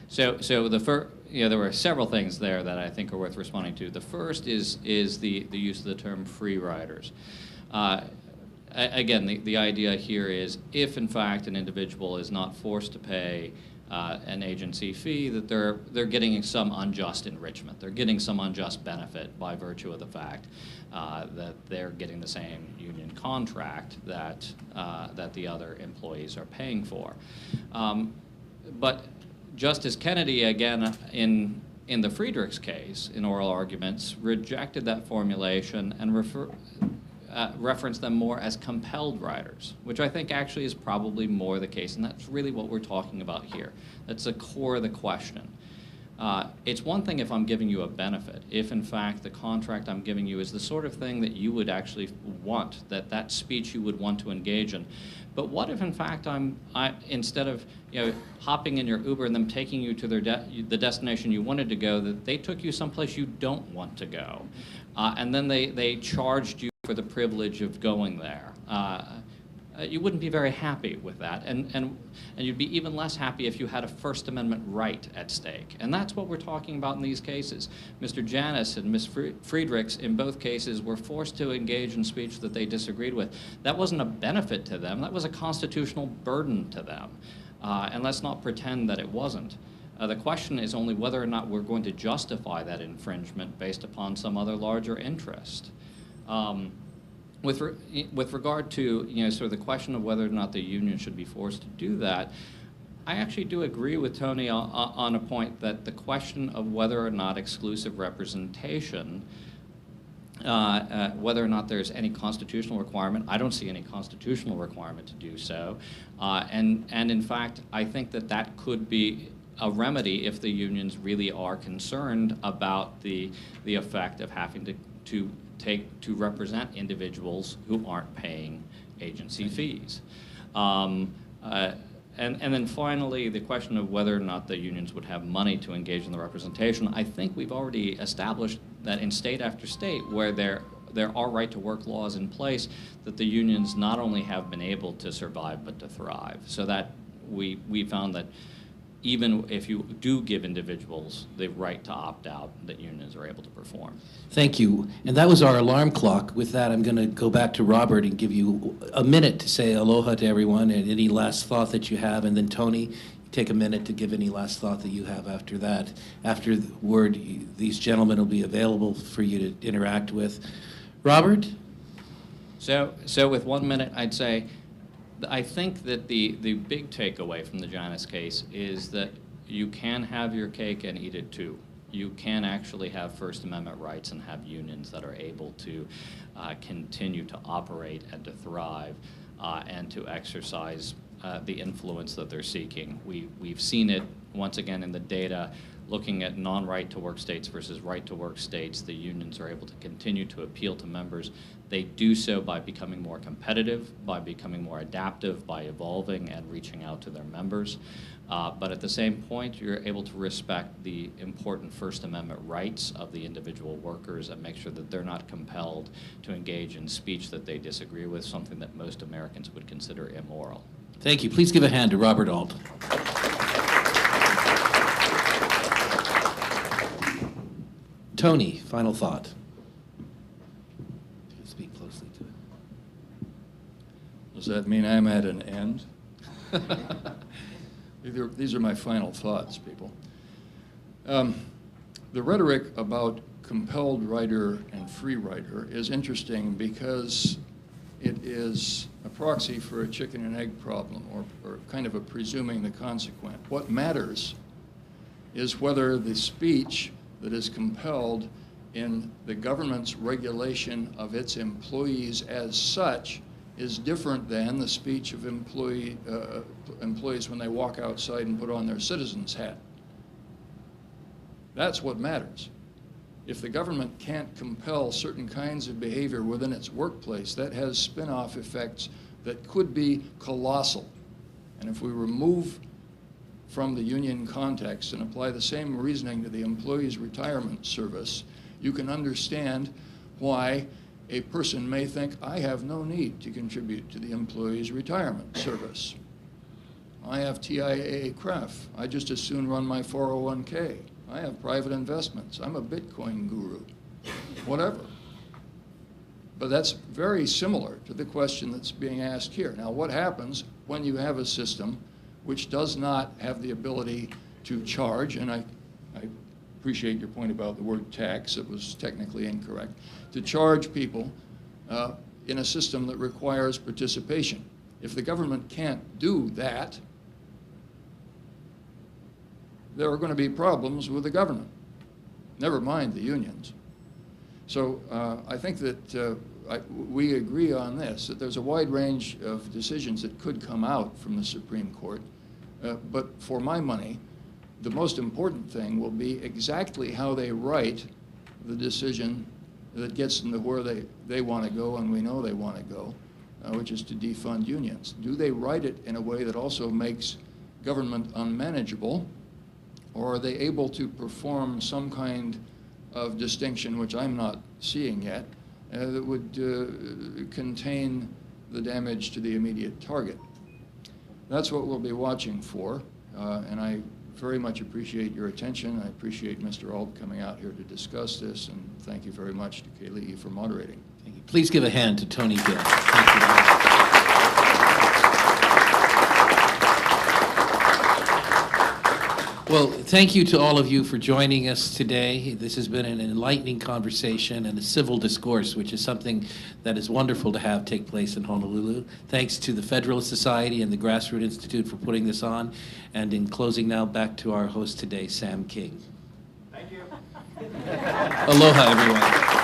So there were several things there that I think are worth responding to. The first is the use of the term free riders. Again, the idea here is if in fact an individual is not forced to pay an agency fee, that they're getting some unjust enrichment. They're getting some unjust benefit by virtue of the fact that they're getting the same union contract that the other employees are paying for. But Justice Kennedy, again, in the Friedrichs case, in oral arguments, rejected that formulation and referenced them more as compelled riders, which I think actually is probably more the case, and that's really what we're talking about here. That's the core of the question. It's one thing if I'm giving you a benefit, if in fact the contract I'm giving you is the sort of thing that you would actually want, that speech you would want to engage in. But what if in fact instead of hopping in your Uber and them taking you to the destination you wanted to go, that they took you someplace you don't want to go, and then they charged you for the privilege of going there. You wouldn't be very happy with that, and you'd be even less happy if you had a First Amendment right at stake. And that's what we're talking about in these cases. Mr. Janus and Ms. Friedrichs, in both cases, were forced to engage in speech that they disagreed with. That wasn't a benefit to them, that was a constitutional burden to them. And let's not pretend that it wasn't. The question is only whether or not we're going to justify that infringement based upon some other larger interest. With regard to sort of the question of whether or not the union should be forced to do that, I actually do agree with Tony on a point that the question of whether or not exclusive representation, whether or not there's any constitutional requirement, I don't see any constitutional requirement to do so, and in fact I think that could be a remedy if the unions really are concerned about the effect of having to represent individuals who aren't paying agency fees. And then finally, the question of whether or not the unions would have money to engage in the representation. I think we've already established that in state after state where there are right-to-work laws in place, that the unions not only have been able to survive but to thrive. So that we found that even if you do give individuals the right to opt out, that unions are able to perform. Thank you. And that was our alarm clock. With that, I'm going to go back to Robert and give you a minute to say aloha to everyone and any last thought that you have. And then Tony, take a minute to give any last thought that you have after that. After the word, these gentlemen will be available for you to interact with. Robert? So with 1 minute, I'd say, I think that the big takeaway from the Janus case is that you can have your cake and eat it too. You can actually have First Amendment rights and have unions that are able to continue to operate and to thrive and to exercise the influence that they're seeking. We've seen it once again in the data. Looking at non-right-to-work states versus right-to-work states, the unions are able to continue to appeal to members. They do so by becoming more competitive, by becoming more adaptive, by evolving and reaching out to their members. But at the same point, you're able to respect the important First Amendment rights of the individual workers and make sure that they're not compelled to engage in speech that they disagree with, something that most Americans would consider immoral. Thank you. Please give a hand to Robert Alt. Tony, final thought. Speak closely to it. Does that mean I'm at an end? These are my final thoughts, people. The rhetoric about compelled rider and free rider is interesting because it is a proxy for a chicken and egg problem, or kind of a presuming the consequent. What matters is whether the speech that is compelled in the government's regulation of its employees as such is different than the speech of employees when they walk outside and put on their citizen's hat. That's what matters. If the government can't compel certain kinds of behavior within its workplace, that has spin-off effects that could be colossal. And if we remove from the union context and apply the same reasoning to the employees' retirement service, you can understand why a person may think, I have no need to contribute to the employees' retirement service. I have TIAA-CREF. I just as soon run my 401k. I have private investments. I'm a Bitcoin guru. Whatever. But that's very similar to the question that's being asked here. Now, what happens when you have a system which does not have the ability to charge, and I appreciate your point about the word tax, it was technically incorrect, to charge people in a system that requires participation. If the government can't do that, there are going to be problems with the government, never mind the unions. So I think that we agree on this, that there's a wide range of decisions that could come out from the Supreme Court, but for my money, the most important thing will be exactly how they write the decision that gets them to where they want to go, and we know they want to go, which is to defund unions. Do they write it in a way that also makes government unmanageable, or are they able to perform some kind of distinction, which I'm not seeing yet, that would contain the damage to the immediate target? That's what we'll be watching for, and I very much appreciate your attention. I appreciate Mr. Alt coming out here to discuss this, and thank you very much to Keli for moderating. Thank you. Please give a hand to Tony Gill. Thank you. Well, thank you to all of you for joining us today. This has been an enlightening conversation and a civil discourse, which is something that is wonderful to have take place in Honolulu. Thanks to the Federalist Society and the Grassroot Institute for putting this on. And in closing now, back to our host today, Sam King. Thank you. Aloha, everyone.